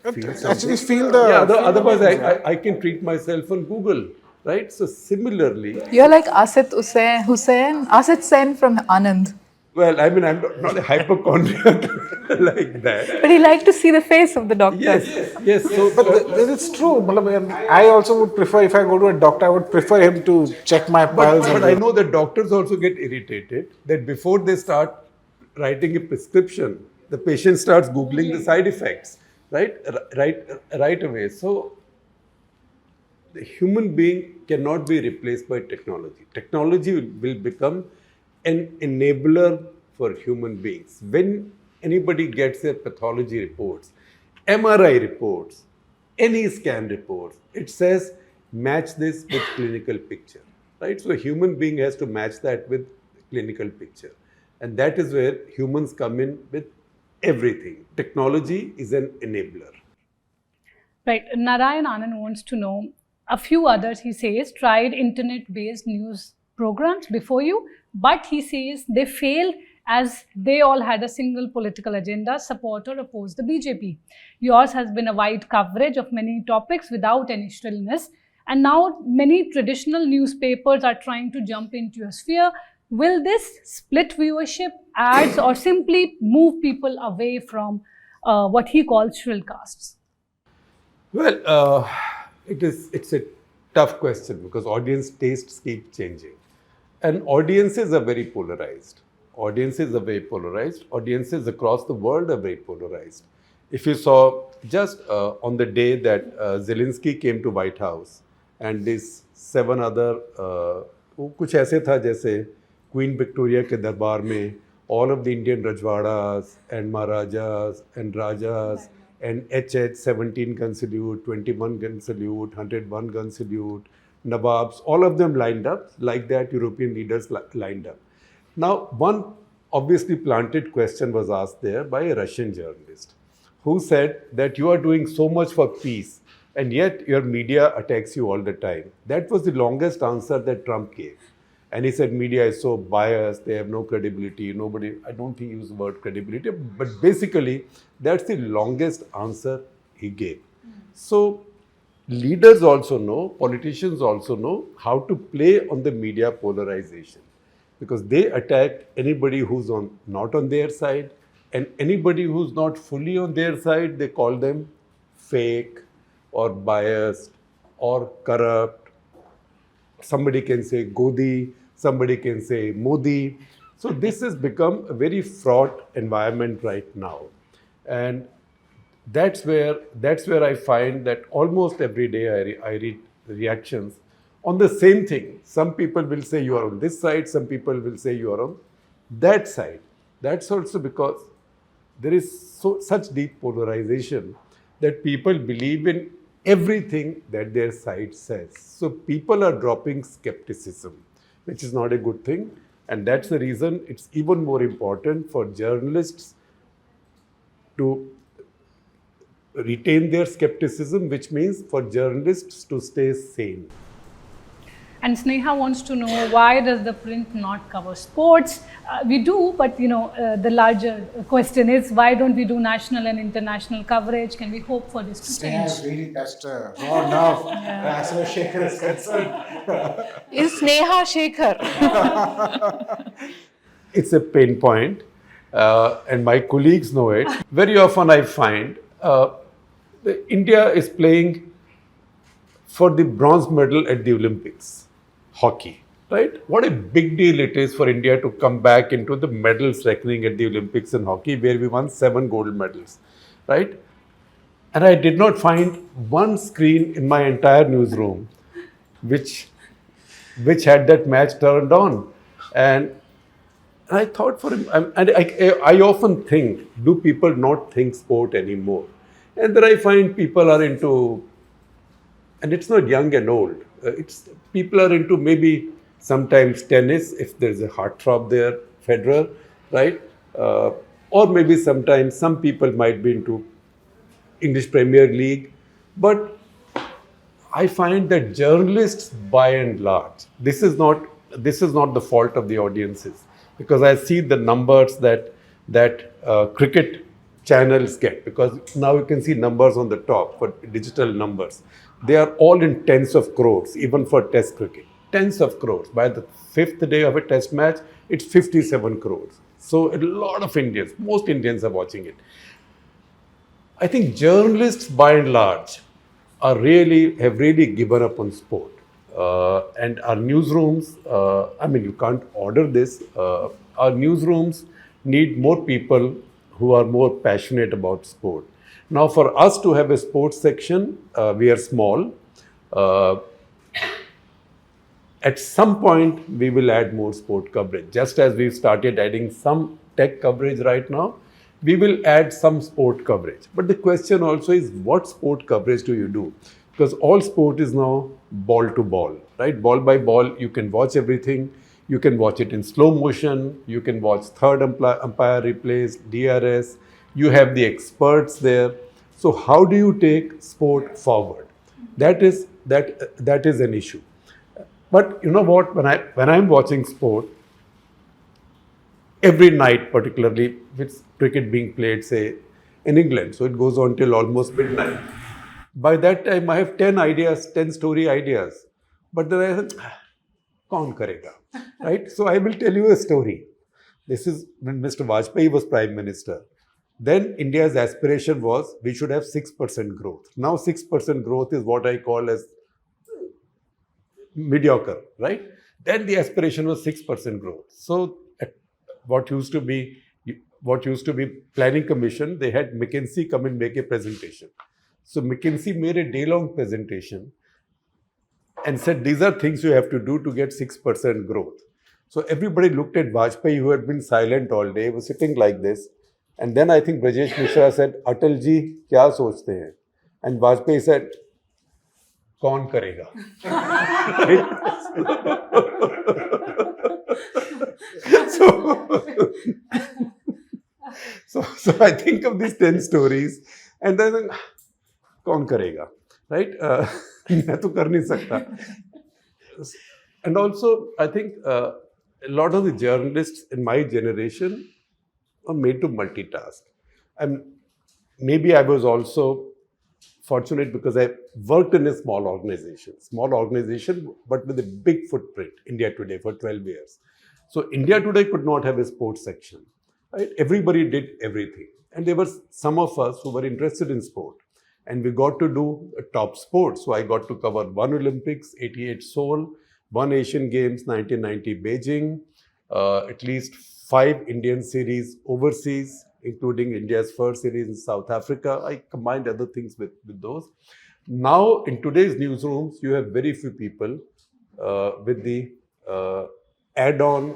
feel the... Yeah, otherwise I can treat myself on Google, right? So similarly... You're like Asit Sen from Anand. Well, I mean, I'm not a hypochondriac like that. But he liked to see the face of the doctor. Yes. So, but it's true. I also would prefer, if I go to a doctor, I would prefer him to check my pulse. But I know that doctors also get irritated that before they start writing a prescription, the patient starts Googling the side effects, right away. So the human being cannot be replaced by technology. Technology will become an enabler for human beings. When anybody gets their pathology reports, MRI reports, any scan reports, it says match this with clinical picture, right? So a human being has to match that with clinical picture. And that is where humans come in with everything. Technology is an enabler. Right. Narayan Anand wants to know, a few others, he says, tried internet-based news programs before you, but he says they failed as they all had a single political agenda, support or oppose the BJP. Yours has been a wide coverage of many topics without any shrillness, and now many traditional newspapers are trying to jump into your sphere. Will this split viewership, ads, or simply move people away from what he calls shrill casts? Well, it's a tough question because audience tastes keep changing. And audiences are very polarized. Audiences across the world are very polarized. If you saw just on the day that Zelensky came to White House and these 7 other, कुछ ऐसे था जैसे Queen Victoria के दरबार में all of the Indian Rajwadas and Maharajas and Rajas and HH 17 gun salute, 21 gun salute, 101 gun salute, Nawabs, all of them lined up like that, European leaders lined up. Now, one obviously planted question was asked there by a Russian journalist who said that you are doing so much for peace and yet your media attacks you all the time. That was the longest answer that Trump gave. And he said media is so biased, they have no credibility, nobody, I don't think he used the word credibility, but basically that's the longest answer he gave. So leaders also know, politicians also know how to play on the media polarization because they attack anybody who's not on their side, and anybody who's not fully on their side, they call them fake or biased or corrupt. Somebody can say Godi, somebody can say Modi. So this has become a very fraught environment right now. And that's where I find that almost every day I read reactions on the same thing. Some people will say you are on this side, some people will say you are on that side. That's also because there is such deep polarization that people believe in everything that their side says. So people are dropping skepticism, which is not a good thing. And that's the reason it's even more important for journalists to retain their skepticism, which means for journalists to stay sane. And Sneha wants to know, why does the print not cover sports? We do, but the larger question is, why don't we do national and international coverage? Can we hope for this to change? Sneha has really touched a raw nerve as far as Shekhar is concerned. Is Sneha Shekhar? it's a pain point, and my colleagues know it. Very often I find India is playing for the bronze medal at the Olympics, hockey, right? What a big deal it is for India to come back into the medals reckoning at the Olympics in hockey, where we won 7 gold medals, right? And I did not find one screen in my entire newsroom which had that match turned on. And I thought for him, and I often think, do people not think sport anymore? And then I find people are into, and it's not young and old, it's people are into maybe sometimes tennis, if there's a heartthrob there, Federer, right? Or maybe sometimes some people might be into English Premier League. But I find that journalists, by and large, this is not the fault of the audiences, because I see the numbers that cricket channels get, because now you can see numbers on the top for digital numbers. They are all in tens of crores, even for Test cricket. Tens of crores. By the 5th day of a Test match, it's 57 crores. So a lot of Indians, most Indians are watching it. I think journalists, by and large, have really given up on sport. And our newsrooms, you can't order this. Our newsrooms need more people who are more passionate about sport. Now, for us to have a sports section, we are small. At some point, we will add more sport coverage. Just as we've started adding some tech coverage right now, we will add some sport coverage. But the question also is, what sport coverage do you do? Because all sport is now ball to ball, right? Ball by ball, you can watch everything. You can watch it in slow motion. You can watch third umpire replays, DRS. You have the experts there. So how do you take sport forward? That is an issue. But you know what? When I'm watching sport, every night, particularly with cricket being played, say, in England, so it goes on till almost midnight. By that time, I have 10 story ideas. But then I said, kaun karega, right? So I will tell you a story. This is when Mr. Vajpayee was Prime Minister. Then India's aspiration was we should have 6% growth. Now 6% growth is what I call as mediocre, right? Then the aspiration was 6% growth. So what used to be planning commission, they had McKinsey come and make a presentation. So McKinsey made a day-long presentation and said, these are things you have to do to get 6% growth. So everybody looked at Vajpayee, who had been silent all day, was sitting like this. And then I think Brajesh Mishra said, Atal ji, kya sochte hain? And Vajpayee said, kaun karega? So I think of these 10 stories and then, kaun karega? Right? Main to kar nahi sakta. And also, I think a lot of the journalists in my generation are made to multitask. And maybe I was also fortunate because I worked in a small organization, but with a big footprint, India Today, for 12 years. So India Today could not have a sports section. Right? Everybody did everything. And there were some of us who were interested in sport. And we got to do top sports. So I got to cover one Olympics, 88 Seoul, one Asian Games, 1990 Beijing, at least 5 Indian series overseas, including India's first series in South Africa. I combined other things with those. Now, in today's newsrooms, you have very few people with the add-on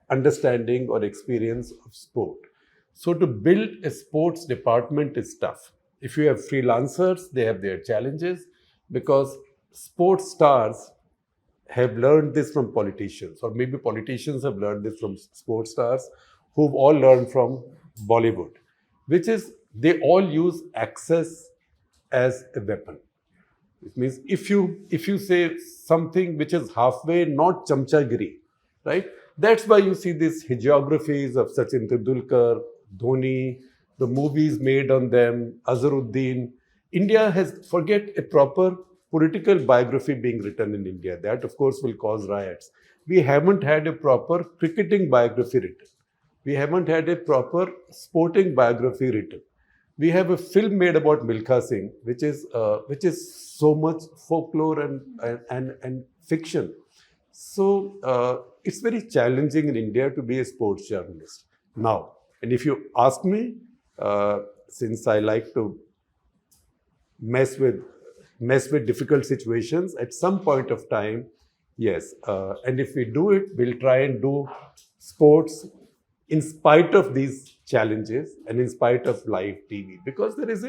understanding or experience of sport. So to build a sports department is tough. If you have freelancers, they have their challenges, because sports stars have learned this from politicians, or maybe politicians have learned this from sports stars who've all learned from Bollywood, which is they all use access as a weapon. It means if you say something which is halfway, not chamchagiri, right? That's why you see these hagiographies of Sachin Tendulkar, Dhoni, the movies made on them, Azharuddin. India has, forget a proper political biography being written in India. That, of course, will cause riots. we haven't had a proper cricketing biography written. We haven't had a proper sporting biography written. We have a film made about Milkha Singh, which is so much folklore and fiction. So it's very challenging in India to be a sports journalist now. And if you ask me, since I like to mess with difficult situations, at some point of time, yes. And if we do it, we'll try and do sports in spite of these challenges and in spite of live TV, because there is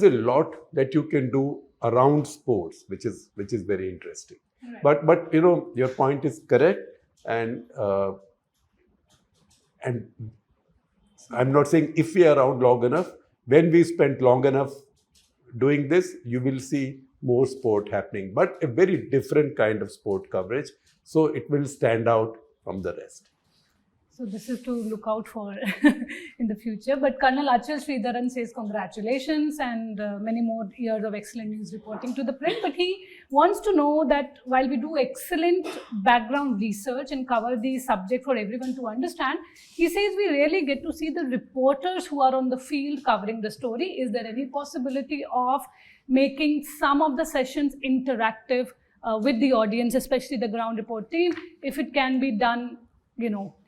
a lot that you can do around sports, which is very interesting. Right. But your point is correct, and I'm not saying if we are around long enough. When we spend long enough doing this, you will see more sport happening, but a very different kind of sport coverage. So it will stand out from the rest. So this is to look out for in the future. But Colonel Achal Sridharan says congratulations and many more years of excellent news reporting to the print. But he wants to know that while we do excellent background research and cover the subject for everyone to understand, he says we rarely get to see the reporters who are on the field covering the story. Is there any possibility of making some of the sessions interactive with the audience, especially the ground report team? If it can be done,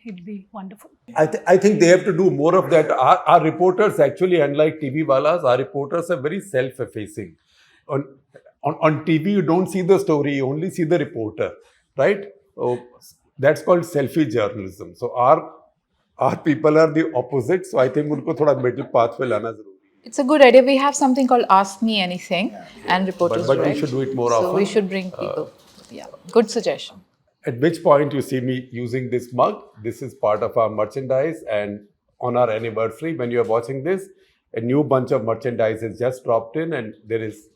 it'd be wonderful. I think they have to do more of that. Our reporters, actually, unlike TV walas, our reporters are very self-effacing. On TV, you don't see the story, you only see the reporter, right? That's called selfie journalism. So our people are the opposite. So I think unko thoda middle path pe lana zaruri. It's a good idea. We have something called Ask Me Anything and reporters. But we should do it more often. So we should bring people. Good suggestion. At which point you see me using this mug. This is part of our merchandise, and on our anniversary, when you are watching this, a new bunch of merchandise is just dropped in, and there is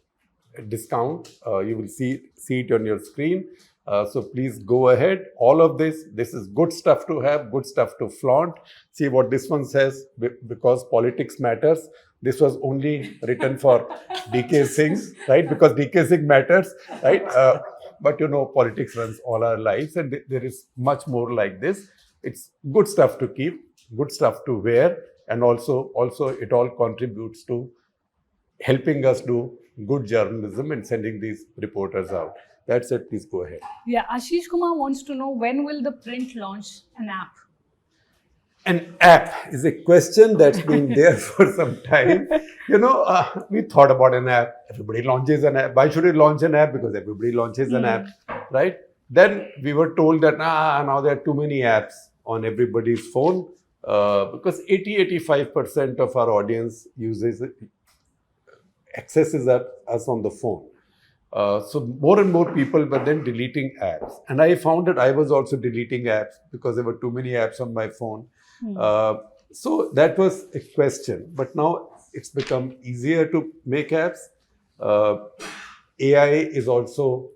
a discount. You will see it on your screen. So please go ahead. All of this is good stuff to have, good stuff to flaunt. See what this one says, because politics matters. This was only written for DK Singh, right? Because DK Singh matters, right? But politics runs all our lives, and there is much more like this. It's good stuff to keep, good stuff to wear, and also it all contributes to helping us do good journalism and sending these reporters out. That's it. Please go ahead. Yeah, Ashish Kumar wants to know, when will the print launch an app? An app is a question that's been there for some time. We thought about an app. Everybody launches an app. Why should we launch an app? Because everybody launches an app, right? Then we were told that now there are too many apps on everybody's phone, because 85% of our audience accesses us on the phone. So more and more people were then deleting apps. And I found that I was also deleting apps because there were too many apps on my phone. So that was a question. But now it's become easier to make apps. AI is also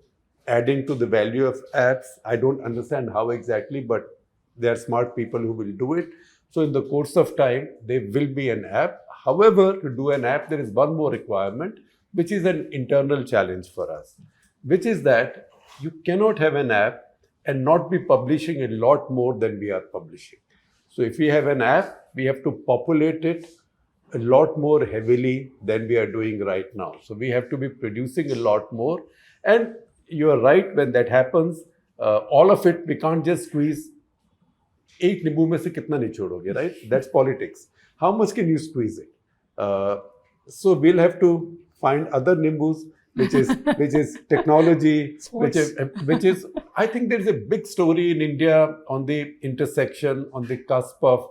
adding to the value of apps. I don't understand how exactly, but there are smart people who will do it. So in the course of time, there will be an app. However, to do an app, there is one more requirement, which is an internal challenge for us, which is that you cannot have an app and not be publishing a lot more than we are publishing. So if we have an app, we have to populate it a lot more heavily than we are doing right now. So we have to be producing a lot more. And you are right, when that happens, all of it, we can't just squeeze. Ek nimbu mein se kitna nichodoge, right? That's politics. How much can you squeeze it? So we'll have to find other nimbus, which is technology, which is I think there is a big story in India on the intersection, on the cusp of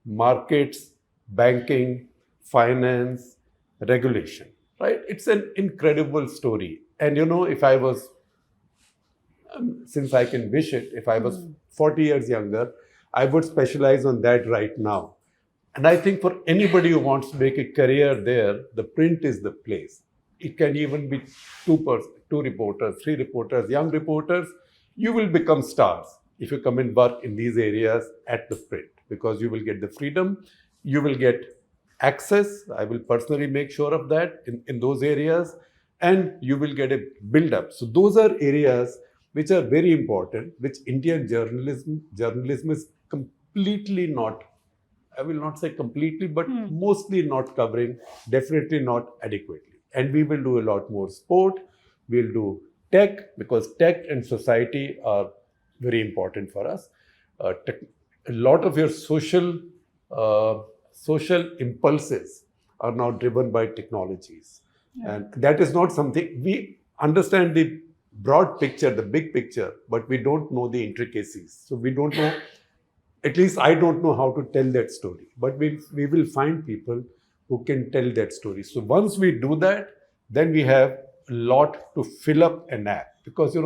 markets, banking, finance, regulation, right? It's an incredible story. And if I was, since I can wish it, if I was 40 years younger, I would specialize on that right now. And I think for anybody who wants to make a career there, the print is the place. It can even be two reporters, 3 reporters, young reporters. You will become stars if you come and work in these areas at the print, because you will get the freedom, you will get access. I will personally make sure of that in those areas, and you will get a build-up. So those are areas which are very important, which Indian journalism is completely not, I will not say completely, but mostly not covering, definitely not adequately. And we will do a lot more sport, we'll do tech, because tech and society are very important for us. A lot of your social impulses are now driven by technologies. And that is not something, we understand the broad picture, the big picture, but we don't know the intricacies. So we don't know, at least I don't know how to tell that story, but we will find people who can tell that story. So once we do that, then we have a lot to fill up an app, because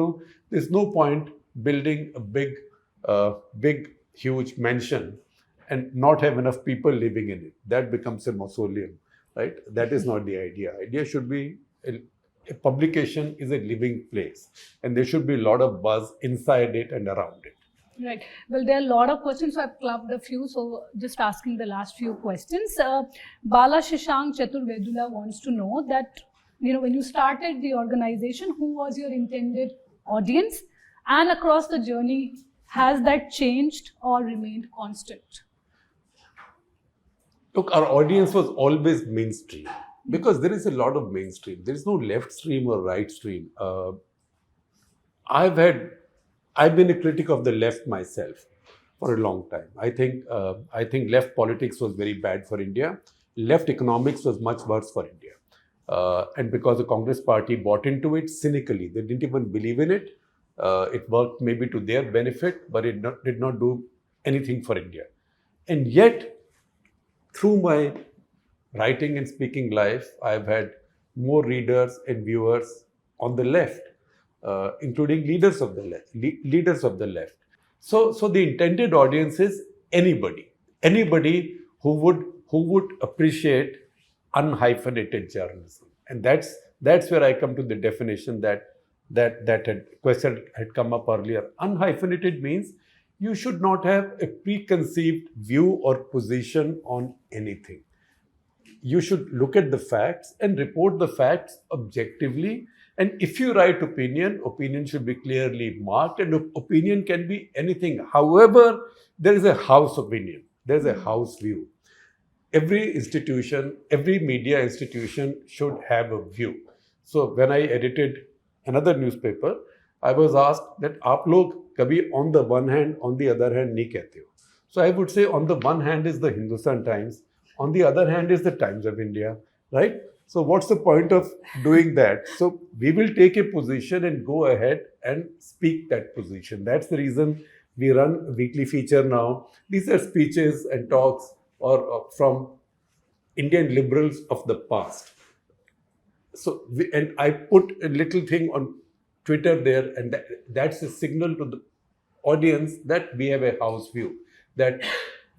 there's no point building a big, huge mansion and not have enough people living in it. That becomes a mausoleum, right? That is not the idea. Idea should be a publication is a living place, and there should be a lot of buzz inside it and around it. Right. Well, there are a lot of questions, so I've clubbed a few. So just asking the last few questions. Bala Shashank Chaturvedula wants to know that, when you started the organization, who was your intended audience? And across the journey, has that changed or remained constant? Look, our audience was always mainstream, because there is a lot of mainstream. There is no left stream or right stream. I've been a critic of the left myself for a long time. I think left politics was very bad for India. Left economics was much worse for India. And because the Congress party bought into it cynically, they didn't even believe in it. It worked maybe to their benefit, but it did not do anything for India. And yet, through my writing and speaking life, I've had more readers and viewers on the left, including leaders of the left. So the intended audience is anybody who would appreciate unhyphenated journalism, and that's where I come to the definition that question had come up earlier. Unhyphenated means you should not have a preconceived view or position on anything. You should look at the facts and report the facts objectively. And if you write opinion should be clearly marked, and opinion can be anything. However, there is a house opinion, there is a house view. Every institution, every media institution should have a view. So when I edited another newspaper, I was asked that आप लोग कभी on the one hand, on the other hand नहीं कहते हो. So I would say on the one hand is the Hindustan Times, on the other hand is the Times of India, right? So what's the point of doing that? So we will take a position and go ahead and speak that position. That's the reason we run a weekly feature now. These are speeches and talks or from Indian liberals of the past. So and I put a little thing on Twitter there, and that's a signal to the audience that we have a house view, that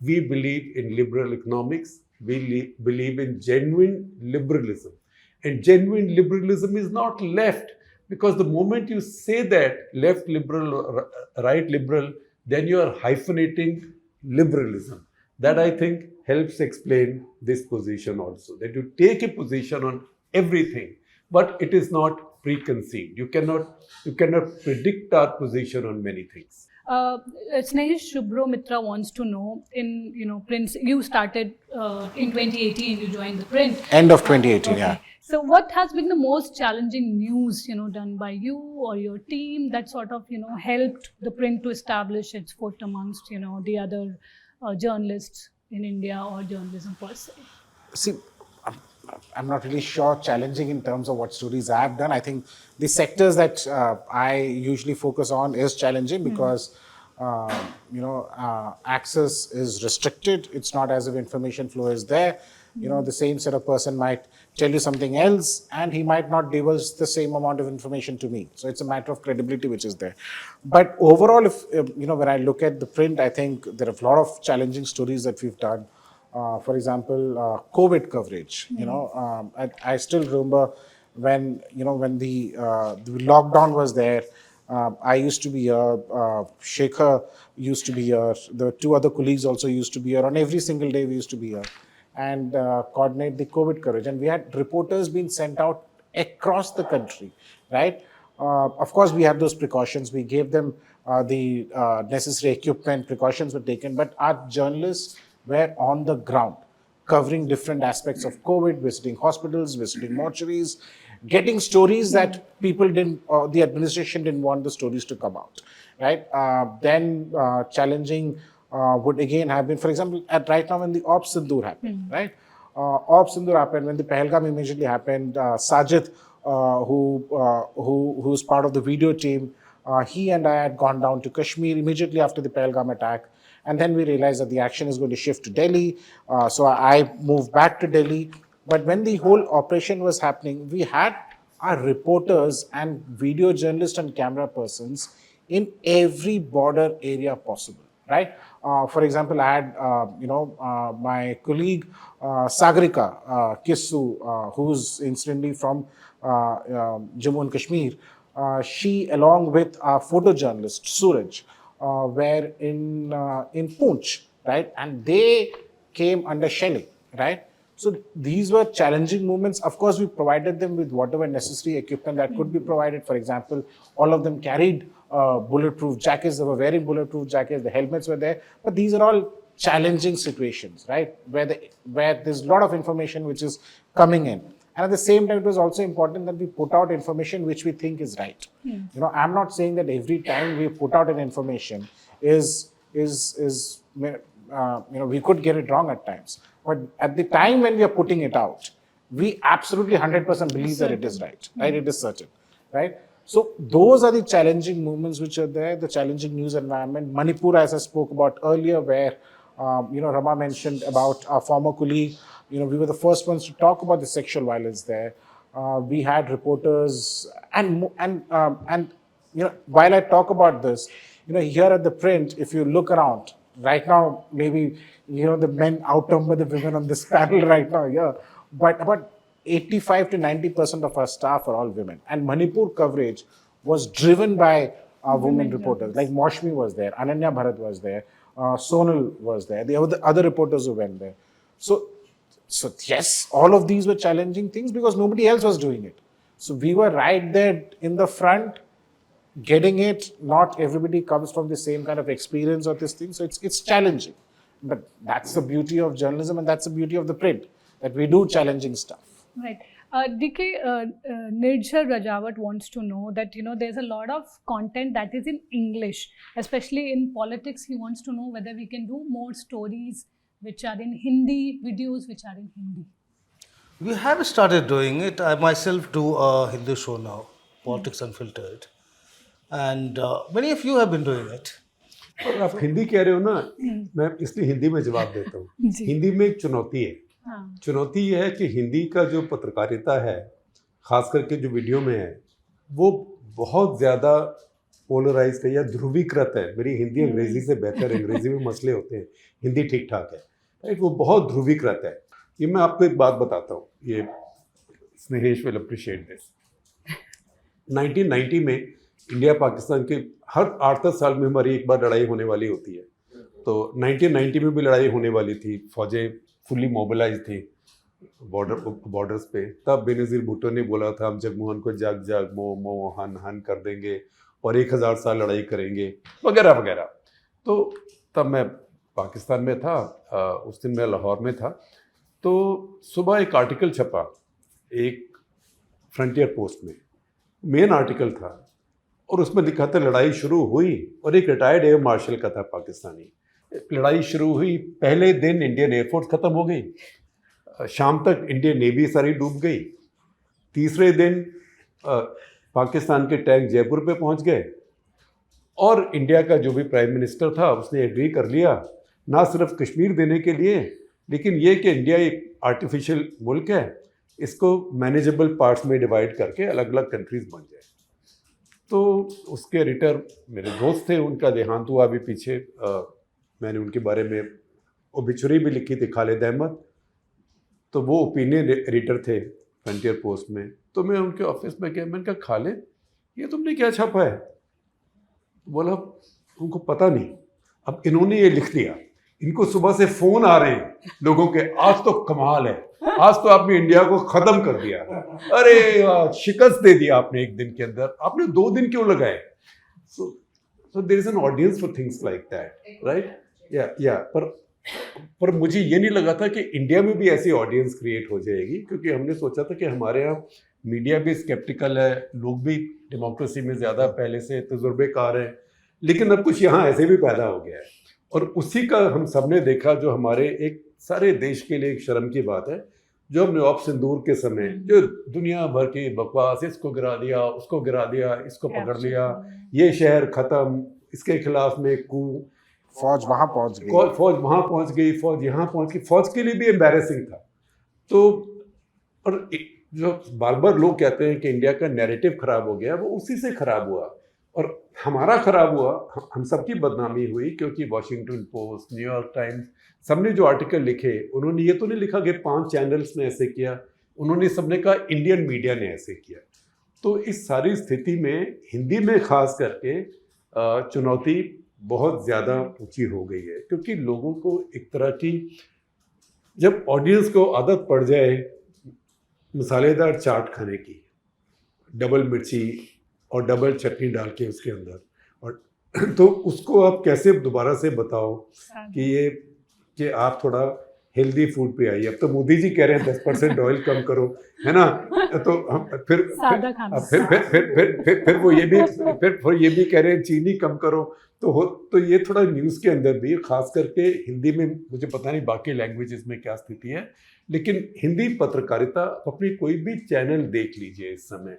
we believe in liberal economics, we believe in genuine liberalism. And genuine liberalism is not left, because the moment you say that left liberal or right liberal, then you are hyphenating liberalism. That I think helps explain this position also, that you take a position on everything, but it is not preconceived. You cannot predict our position on many things. Snehesh Shubhro Mitra wants to know, Print, you started in 2018, you joined the Print. End of 2018, okay. Yeah. So what has been the most challenging news, done by you or your team that sort of, helped the Print to establish its foot amongst, the other journalists in India or journalism per se? See, I'm not really sure challenging in terms of what stories I have done. I think the sectors that I usually focus on is challenging because, access is restricted. It's not as if information flow is there. The same set of person might tell you something else and he might not divulge the same amount of information to me. So it's a matter of credibility which is there. But overall, if when I look at the Print, I think there are a lot of challenging stories that we've done. For example, COVID coverage. I still remember when the lockdown was there. I used to be here. Shekhar used to be here. The two other colleagues also used to be here. On every single day, we used to be here and coordinate the COVID coverage. And we had reporters being sent out across the country, right? Of course, we had those precautions. We gave them the necessary equipment, precautions were taken, but our journalists were on the ground, covering different aspects of COVID, visiting hospitals, visiting mortuaries, getting stories that people didn't, or the administration didn't want the stories to come out, right? Then challenging would again have been, for example, at right now when the Ops Sindoor happened, right? Ops Sindoor happened, when the Pahalgam immediately happened, Sajid, who's part of the video team, he and I had gone down to Kashmir immediately after the Pahalgam attack. And then we realized that the action is going to shift to Delhi. So I moved back to Delhi. But when the whole operation was happening, we had our reporters and video journalists and camera persons in every border area possible, right? For example, I had, my colleague Sagarika Kissu, who's incidentally from Jammu and Kashmir. She, along with our photojournalist Suraj, were in Poonch, right? And they came under shelling, right? So these were challenging moments. Of course, we provided them with whatever necessary equipment that could be provided. For example, all of them carried bulletproof jackets. They were wearing bulletproof jackets. The helmets were there. But these are all challenging situations, right? Where there's a lot of information which is coming in. And at the same time, it was also important that we put out information which we think is right. I'm not saying that every time we put out an information we could get it wrong at times. But at the time when we are putting it out, we absolutely 100% believe that it is right? It is certain, right? So those are the challenging moments which are there, the challenging news environment. Manipur, as I spoke about earlier, where, Rama mentioned about our former colleague, we were the first ones to talk about the sexual violence there. We had reporters and while I talk about this, here at the Print, if you look around, right now, maybe, the men outnumber the women on this panel right now, yeah. But about 85 to 90% of our staff are all women. And Manipur coverage was driven by women reporters. Like Moshmi was there, Ananya Bharat was there, Sonal was there, the other reporters who went there. So yes, all of these were challenging things because nobody else was doing it. So we were right there in the front, getting it. Not everybody comes from the same kind of experience or this thing. So it's challenging. But that's the beauty of journalism and that's the beauty of the Print, that we do challenging stuff. Right. DK, Nirjar Rajawat wants to know that, there's a lot of content that is in English, especially in politics. He wants to know whether we can do more stories which are in Hindi, videos which are in Hindi. We have started doing it. I myself do a Hindi show now, Politics Unfiltered. And many of you have been doing it. और आप हिंदी कह रहे हो ना, मैं इसलिए हिंदी में जवाब देता हूँ. हिंदी में एक चुनौती है. चुनौती यह है कि हिंदी का जो पत्रकारिता है, खास करके जो वीडियो में है, वो बहुत ज़्यादा पोलराइज्ड है या ध्रुवीकृत है. मेरी हिंदी अंग्रेजी से बेहतर है, अंग्रेजी में मसले होते हैं, हिंदी ठीक ठाक है, राइट? वो बहुत ध्रुवीकृत है. ये मैं आपको एक बात बताता हूँ, ये स्नेहेश विल अप्रिशिएट दिस. 1990 में इंडिया पाकिस्तान के हर 8-10 साल में हमारी एक बार लड़ाई होने वाली होती है. तो 1990 में भी लड़ाई होने वाली थी, फौजें फुल्ली मोबिलाइज थी बॉर्डर्स पे. तब बेनज़ीर भुट्टो ने बोला था हम जगमोहन को जग जग मो मो हन हन कर देंगे और 1000 साल लड़ाई करेंगे वगैरह वगैरह. तो तब मैं पाकिस्तान में था, उस दिन मैं लाहौर में था. तो सुबह एक आर्टिकल छपा एक फ्रंटियर पोस्ट में, मेन आर्टिकल था, और उसमें लिखा था लड़ाई शुरू हुई, और एक रिटायर्ड एयर मार्शल का था पाकिस्तानी. लड़ाई शुरू हुई, पहले दिन इंडियन एयरफोर्स ख़त्म हो गई, शाम तक इंडियन नेवी सारी डूब गई. तीसरे दिन पाकिस्तान के टैंक जयपुर पे पहुंच गए, और इंडिया का जो भी प्राइम मिनिस्टर था उसने एग्री कर लिया ना सिर्फ कश्मीर देने के लिए, लेकिन ये कि इंडिया एक आर्टिफिशियल मुल्क है, इसको मैनेजेबल पार्ट्स में डिवाइड करके अलग अलग कंट्रीज़ बन जाए. तो उसके एडिटर मेरे दोस्त थे, उनका देहांत हुआ अभी पीछे. मैंने उनके बारे में ओबिचुरी भी लिखी थी, खालिद अहमद. तो वो ओपिनियन एडिटर थे फ्रंटियर पोस्ट में. तो मैं उनके ऑफिस में गया, मैंने कहा खालिद ये तुमने क्या छापा है? बोला उनको पता नहीं, अब इन्होंने ये लिख दिया, इनको सुबह से फ़ोन आ रहे हैं लोगों के, आज तो कमाल है. आज तो आपने इंडिया को खत्म कर दिया, अरे शिकस्त दे दिया आपने एक दिन के अंदर, आपने 2 दिन क्यों लगाए? So there is an audience for things like that, right? Yeah. पर मुझे ये नहीं लगा था कि इंडिया में भी ऐसी ऑडियंस क्रिएट हो जाएगी, क्योंकि हमने सोचा था कि हमारे यहाँ मीडिया भी स्केप्टिकल है, लोग भी डेमोक्रेसी में ज़्यादा पहले से तजुर्बेकार हैं, लेकिन अब कुछ यहाँ ऐसे भी पैदा हो गया है। और उसी का हम सब ने देखा, जो हमारे एक सारे देश के लिए एक शर्म की बात है, जो हमने ऑप सिंदूर के समय जो दुनिया भर की बकवास, इसको गिरा दिया, उसको गिरा दिया, इसको पकड़ लिया, ये शहर खत्म, इसके खिलाफ में कू, फौज वहां पहुंच गई, फौज वहां पहुंच गई, फौज यहाँ पहुंच गई, फौज के लिए भी एम्बैरेसिंग था। तो और जो बार बार लोग कहते हैं कि इंडिया का नैरेटिव खराब हो गया, वो उसी से खराब हुआ, और हमारा खराब हुआ, हम सबकी बदनामी हुई, क्योंकि वॉशिंगटन पोस्ट, न्यूयॉर्क टाइम्स, सबने जो आर्टिकल लिखे, उन्होंने ये तो नहीं लिखा कि 5 चैनल्स ने ऐसे किया, उन्होंने सबने कहा इंडियन मीडिया ने ऐसे किया। तो इस सारी स्थिति में हिंदी में खास करके चुनौती बहुत ज़्यादा ऊंची हो गई है, क्योंकि लोगों को एक तरह की, जब ऑडियंस को आदत पड़ जाए मसालेदार चाट खाने की, डबल मिर्ची और डबल चटनी डाल के उसके अंदर, और तो उसको आप कैसे दोबारा से बताओ कि आप थोड़ा हेल्दी फूड पे आइए। अब तो मोदी जी कह रहे हैं 10% ऑयल कम करो, है ना? तो हम फिर वो ये भी कह रहे हैं चीनी कम करो। तो ये थोड़ा न्यूज़ के अंदर भी, खास करके हिंदी में, मुझे पता नहीं बाकी लैंग्वेजेस में क्या स्थिति है, लेकिन हिंदी पत्रकारिता, अपनी कोई भी चैनल देख लीजिए इस समय,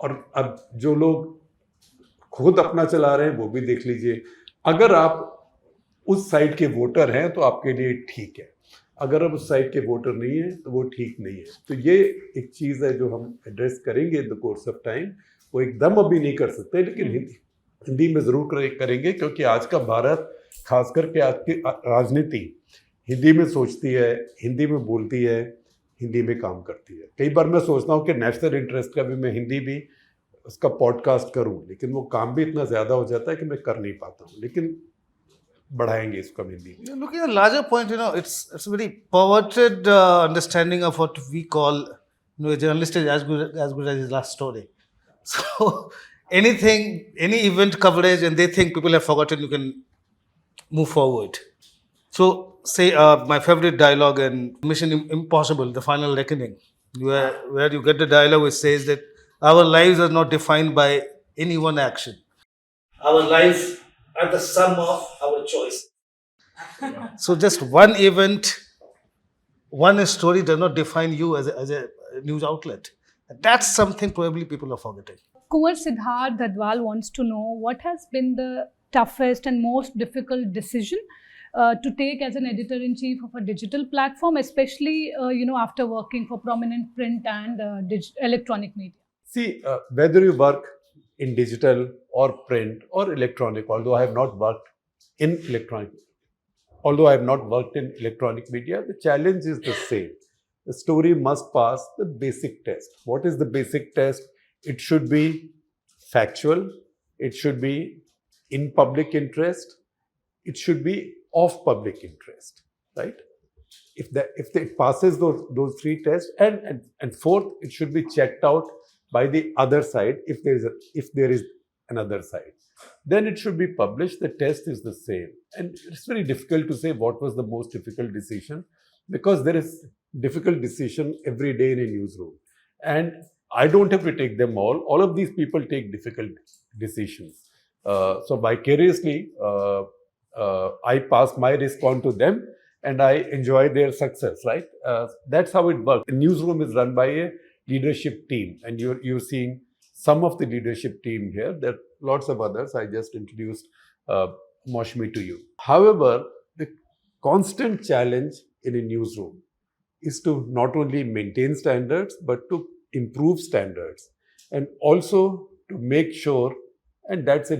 और अब जो लोग खुद अपना चला रहे हैं वो भी देख लीजिए। अगर आप उस साइड के वोटर हैं तो आपके लिए ठीक है, अगर आप उस साइड के वोटर नहीं हैं तो वो ठीक नहीं है। तो ये एक चीज़ है जो हम एड्रेस करेंगे in the course of time. वो एकदम अभी नहीं कर सकते, लेकिन हिंदी में ज़रूर करेंगे, क्योंकि आज का भारत, खास करके आज की राजनीति हिंदी में सोचती है, हिंदी में बोलती है, हिंदी में काम करती है। कई बार मैं सोचता हूँ कि नेशनल इंटरेस्ट का भी मैं हिंदी भी उसका पॉडकास्ट करूँ, लेकिन वो काम भी इतना ज़्यादा हो जाता है कि मैं कर नहीं पाता हूँ, लेकिन बढ़ाएंगे इसको हिंदी में। Looking at a larger point, it's a very perverted understanding of what we call, a journalist is as good as his last story. So anything, any event coverage, and they think people have forgotten, you can move forward. So say my favorite dialogue in Mission Impossible, The Final Reckoning, where you get the dialogue which says that our lives are not defined by any one action. Our lives are the sum of our choice. So just one event, one story does not define you as a news outlet. That's something probably people are forgetting. Kumar Siddharth Dadwal wants to know what has been the toughest and most difficult decision to take as an editor-in-chief of a digital platform, especially after working for prominent print and electronic media. See, whether you work in digital or print or electronic, although I have not worked in electronic media, the challenge is the same. The story must pass the basic test. What is the basic test? It should be factual. It should be in public interest. It should be of public interest, right? If it passes those 3 tests, and fourth, it should be checked out by the other side if there is another side. Then it should be published. The test is the same. And it's very difficult to say what was the most difficult decision, because there is difficult decision every day in a newsroom. And I don't have to take them all. All of these people take difficult decisions. So vicariously, I pass my risk on to them and I enjoy their success, right? That's how it works. The newsroom is run by a leadership team, and you're seeing some of the leadership team here. There are lots of others. I just introduced Moshmi to you. However, the constant challenge in a newsroom is to not only maintain standards, but to improve standards, and also to make sure, and that's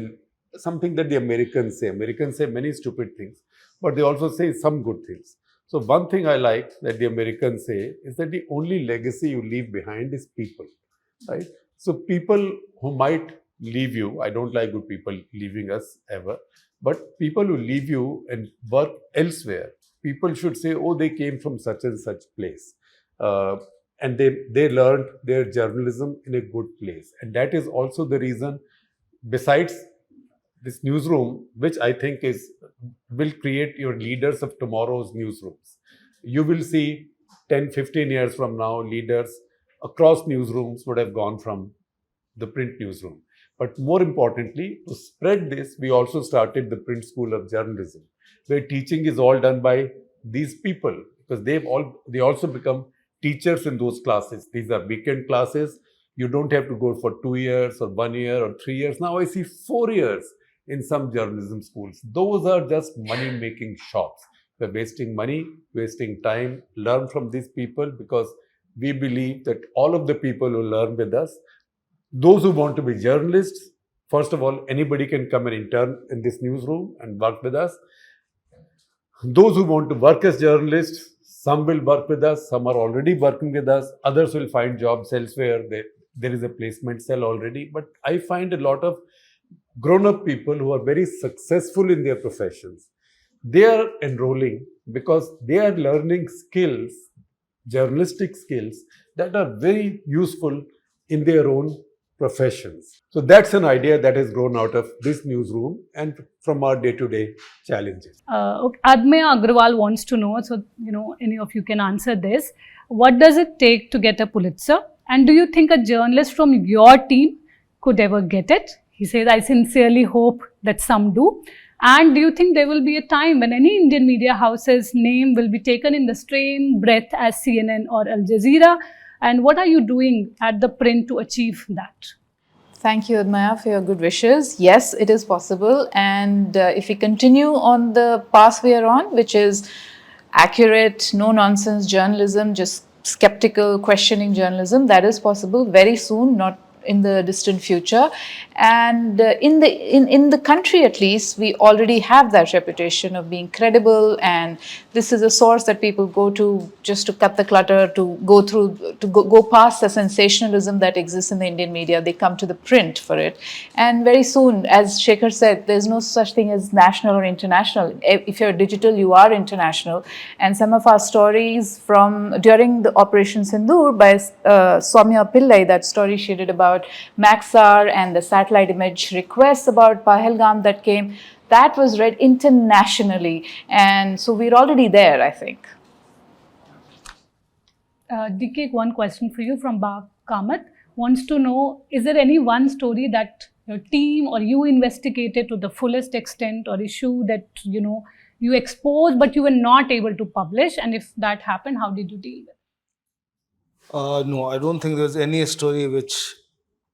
something that the Americans say. Americans say many stupid things, but they also say some good things. So one thing I like that the Americans say is that the only legacy you leave behind is people, right? So people who might leave you, I don't like good people leaving us ever, but people who leave you and work elsewhere, people should say, oh, they came from such and such place. And they learned their journalism in a good place. And that is also the reason, besides this newsroom, which I think will create your leaders of tomorrow's newsrooms. You will see 10, 15 years from now, leaders across newsrooms would have gone from the print newsroom. But more importantly, to spread this, we also started the Print School of Journalism, where teaching is all done by these people, because they also become teachers in those classes. These are weekend classes. You don't have to go for 2 years or 1 year or 3 years. Now I see 4 years in some journalism schools. Those are just money-making shops. We're wasting money, wasting time. Learn from these people, because we believe that all of the people who learn with us, those who want to be journalists, first of all, anybody can come and intern in this newsroom and work with us. Those who want to work as journalists, some will work with us, some are already working with us, others will find jobs elsewhere. There is a placement cell already. But I find a lot of grown-up people who are very successful in their professions. They are enrolling because they are learning skills, journalistic skills, that are very useful in their own professions. So that's an idea that has grown out of this newsroom and from our day-to-day challenges. Okay. Admaya Agrawal wants to know, so any of you can answer this. What does it take to get a Pulitzer? And do you think a journalist from your team could ever get it? He says, I sincerely hope that some do. And do you think there will be a time when any Indian media house's name will be taken in the same breath as CNN or Al Jazeera? And what are you doing at the print to achieve that? Thank you, Admaya, for your good wishes. Yes, it is possible. And if we continue on the path we are on, which is accurate, no-nonsense journalism, just skeptical, questioning journalism, that is possible very soon, not in the distant future. And in the country, at least, we already have that reputation of being credible, and this is a source that people go to just to cut the clutter, to go past the sensationalism that exists in the Indian media. They come to the print for it. And very soon, as Shekhar said, there's no such thing as national or international. If you're digital, you are international. And some of our stories from during the Operation Sindoor by Soumya Pillai, that story she did about Maxar and the satellite image requests about Pahalgam that came, that was read internationally. And so we're already there, I think. DK, one question for you from Ba Kamat. Wants to know, is there any one story that your team or you investigated to the fullest extent, or issue that you exposed but you were not able to publish? And if that happened, how did you deal with it? No, I don't think there's any story which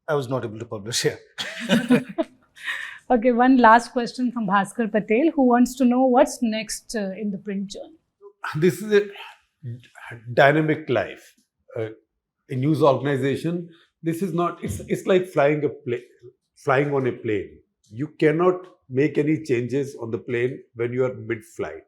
I was not able to publish here. Okay, one last question from Bhaskar Patel, who wants to know what's next in the print journey. This is a dynamic life. A news organization, this is not, it's like flying on a plane. You cannot make any changes on the plane when you are mid-flight,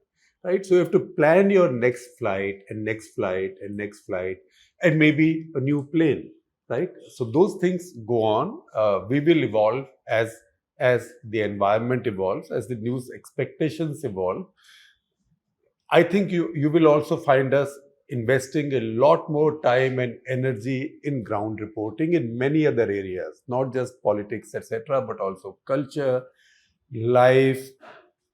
right? So you have to plan your next flight and next flight and next flight and maybe a new plane, right? So those things go on. We will evolve as the environment evolves, as the news expectations evolve. I think you will also find us investing a lot more time and energy in ground reporting in many other areas, not just politics, etc., but also culture, life,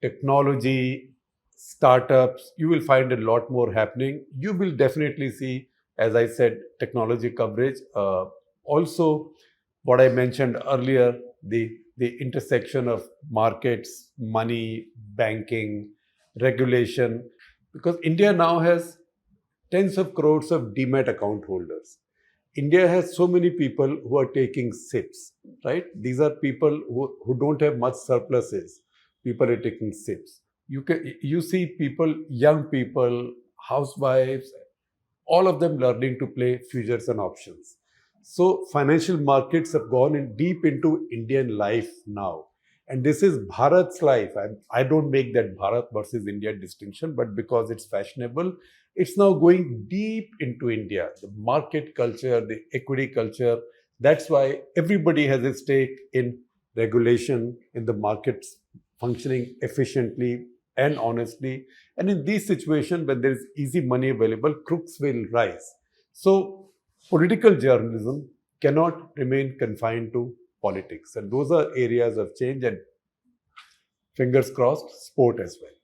technology, startups. You will find a lot more happening. You will definitely see, as I said, technology coverage. Also, what I mentioned earlier, the intersection of markets, money, banking, regulation, because India now has tens of crores of demat account holders. India has so many people who are taking SIPs, right? These are people who don't have much surpluses. People are taking SIPs. You see people, young people, housewives, all of them learning to play futures and options. So financial markets have gone in deep into Indian life now. And this is Bharat's life. I don't make that Bharat versus India distinction, but because it's fashionable, it's now going deep into India. The market culture, the equity culture. That's why everybody has a stake in regulation, in the markets functioning efficiently and honestly. And in these situations, when there is easy money available, crooks will rise. So political journalism cannot remain confined to politics. And those are areas of change, and fingers crossed, sport as well.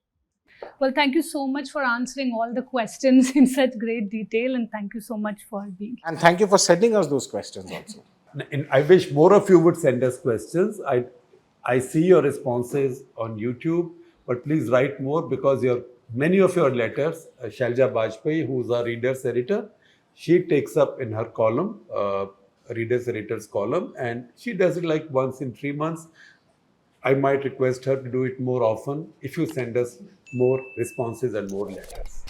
Well, thank you so much for answering all the questions in such great detail, and thank you so much for being here. And thank you for sending us those questions also. And I wish more of you would send us questions. I see your responses on YouTube, but please write more, because many of your letters, Shalja Bajpayee, who's our readers editor, she takes up in her column, readers editor's column, and she does it like once in 3 months. I might request her to do it more often if you send us more responses and more letters.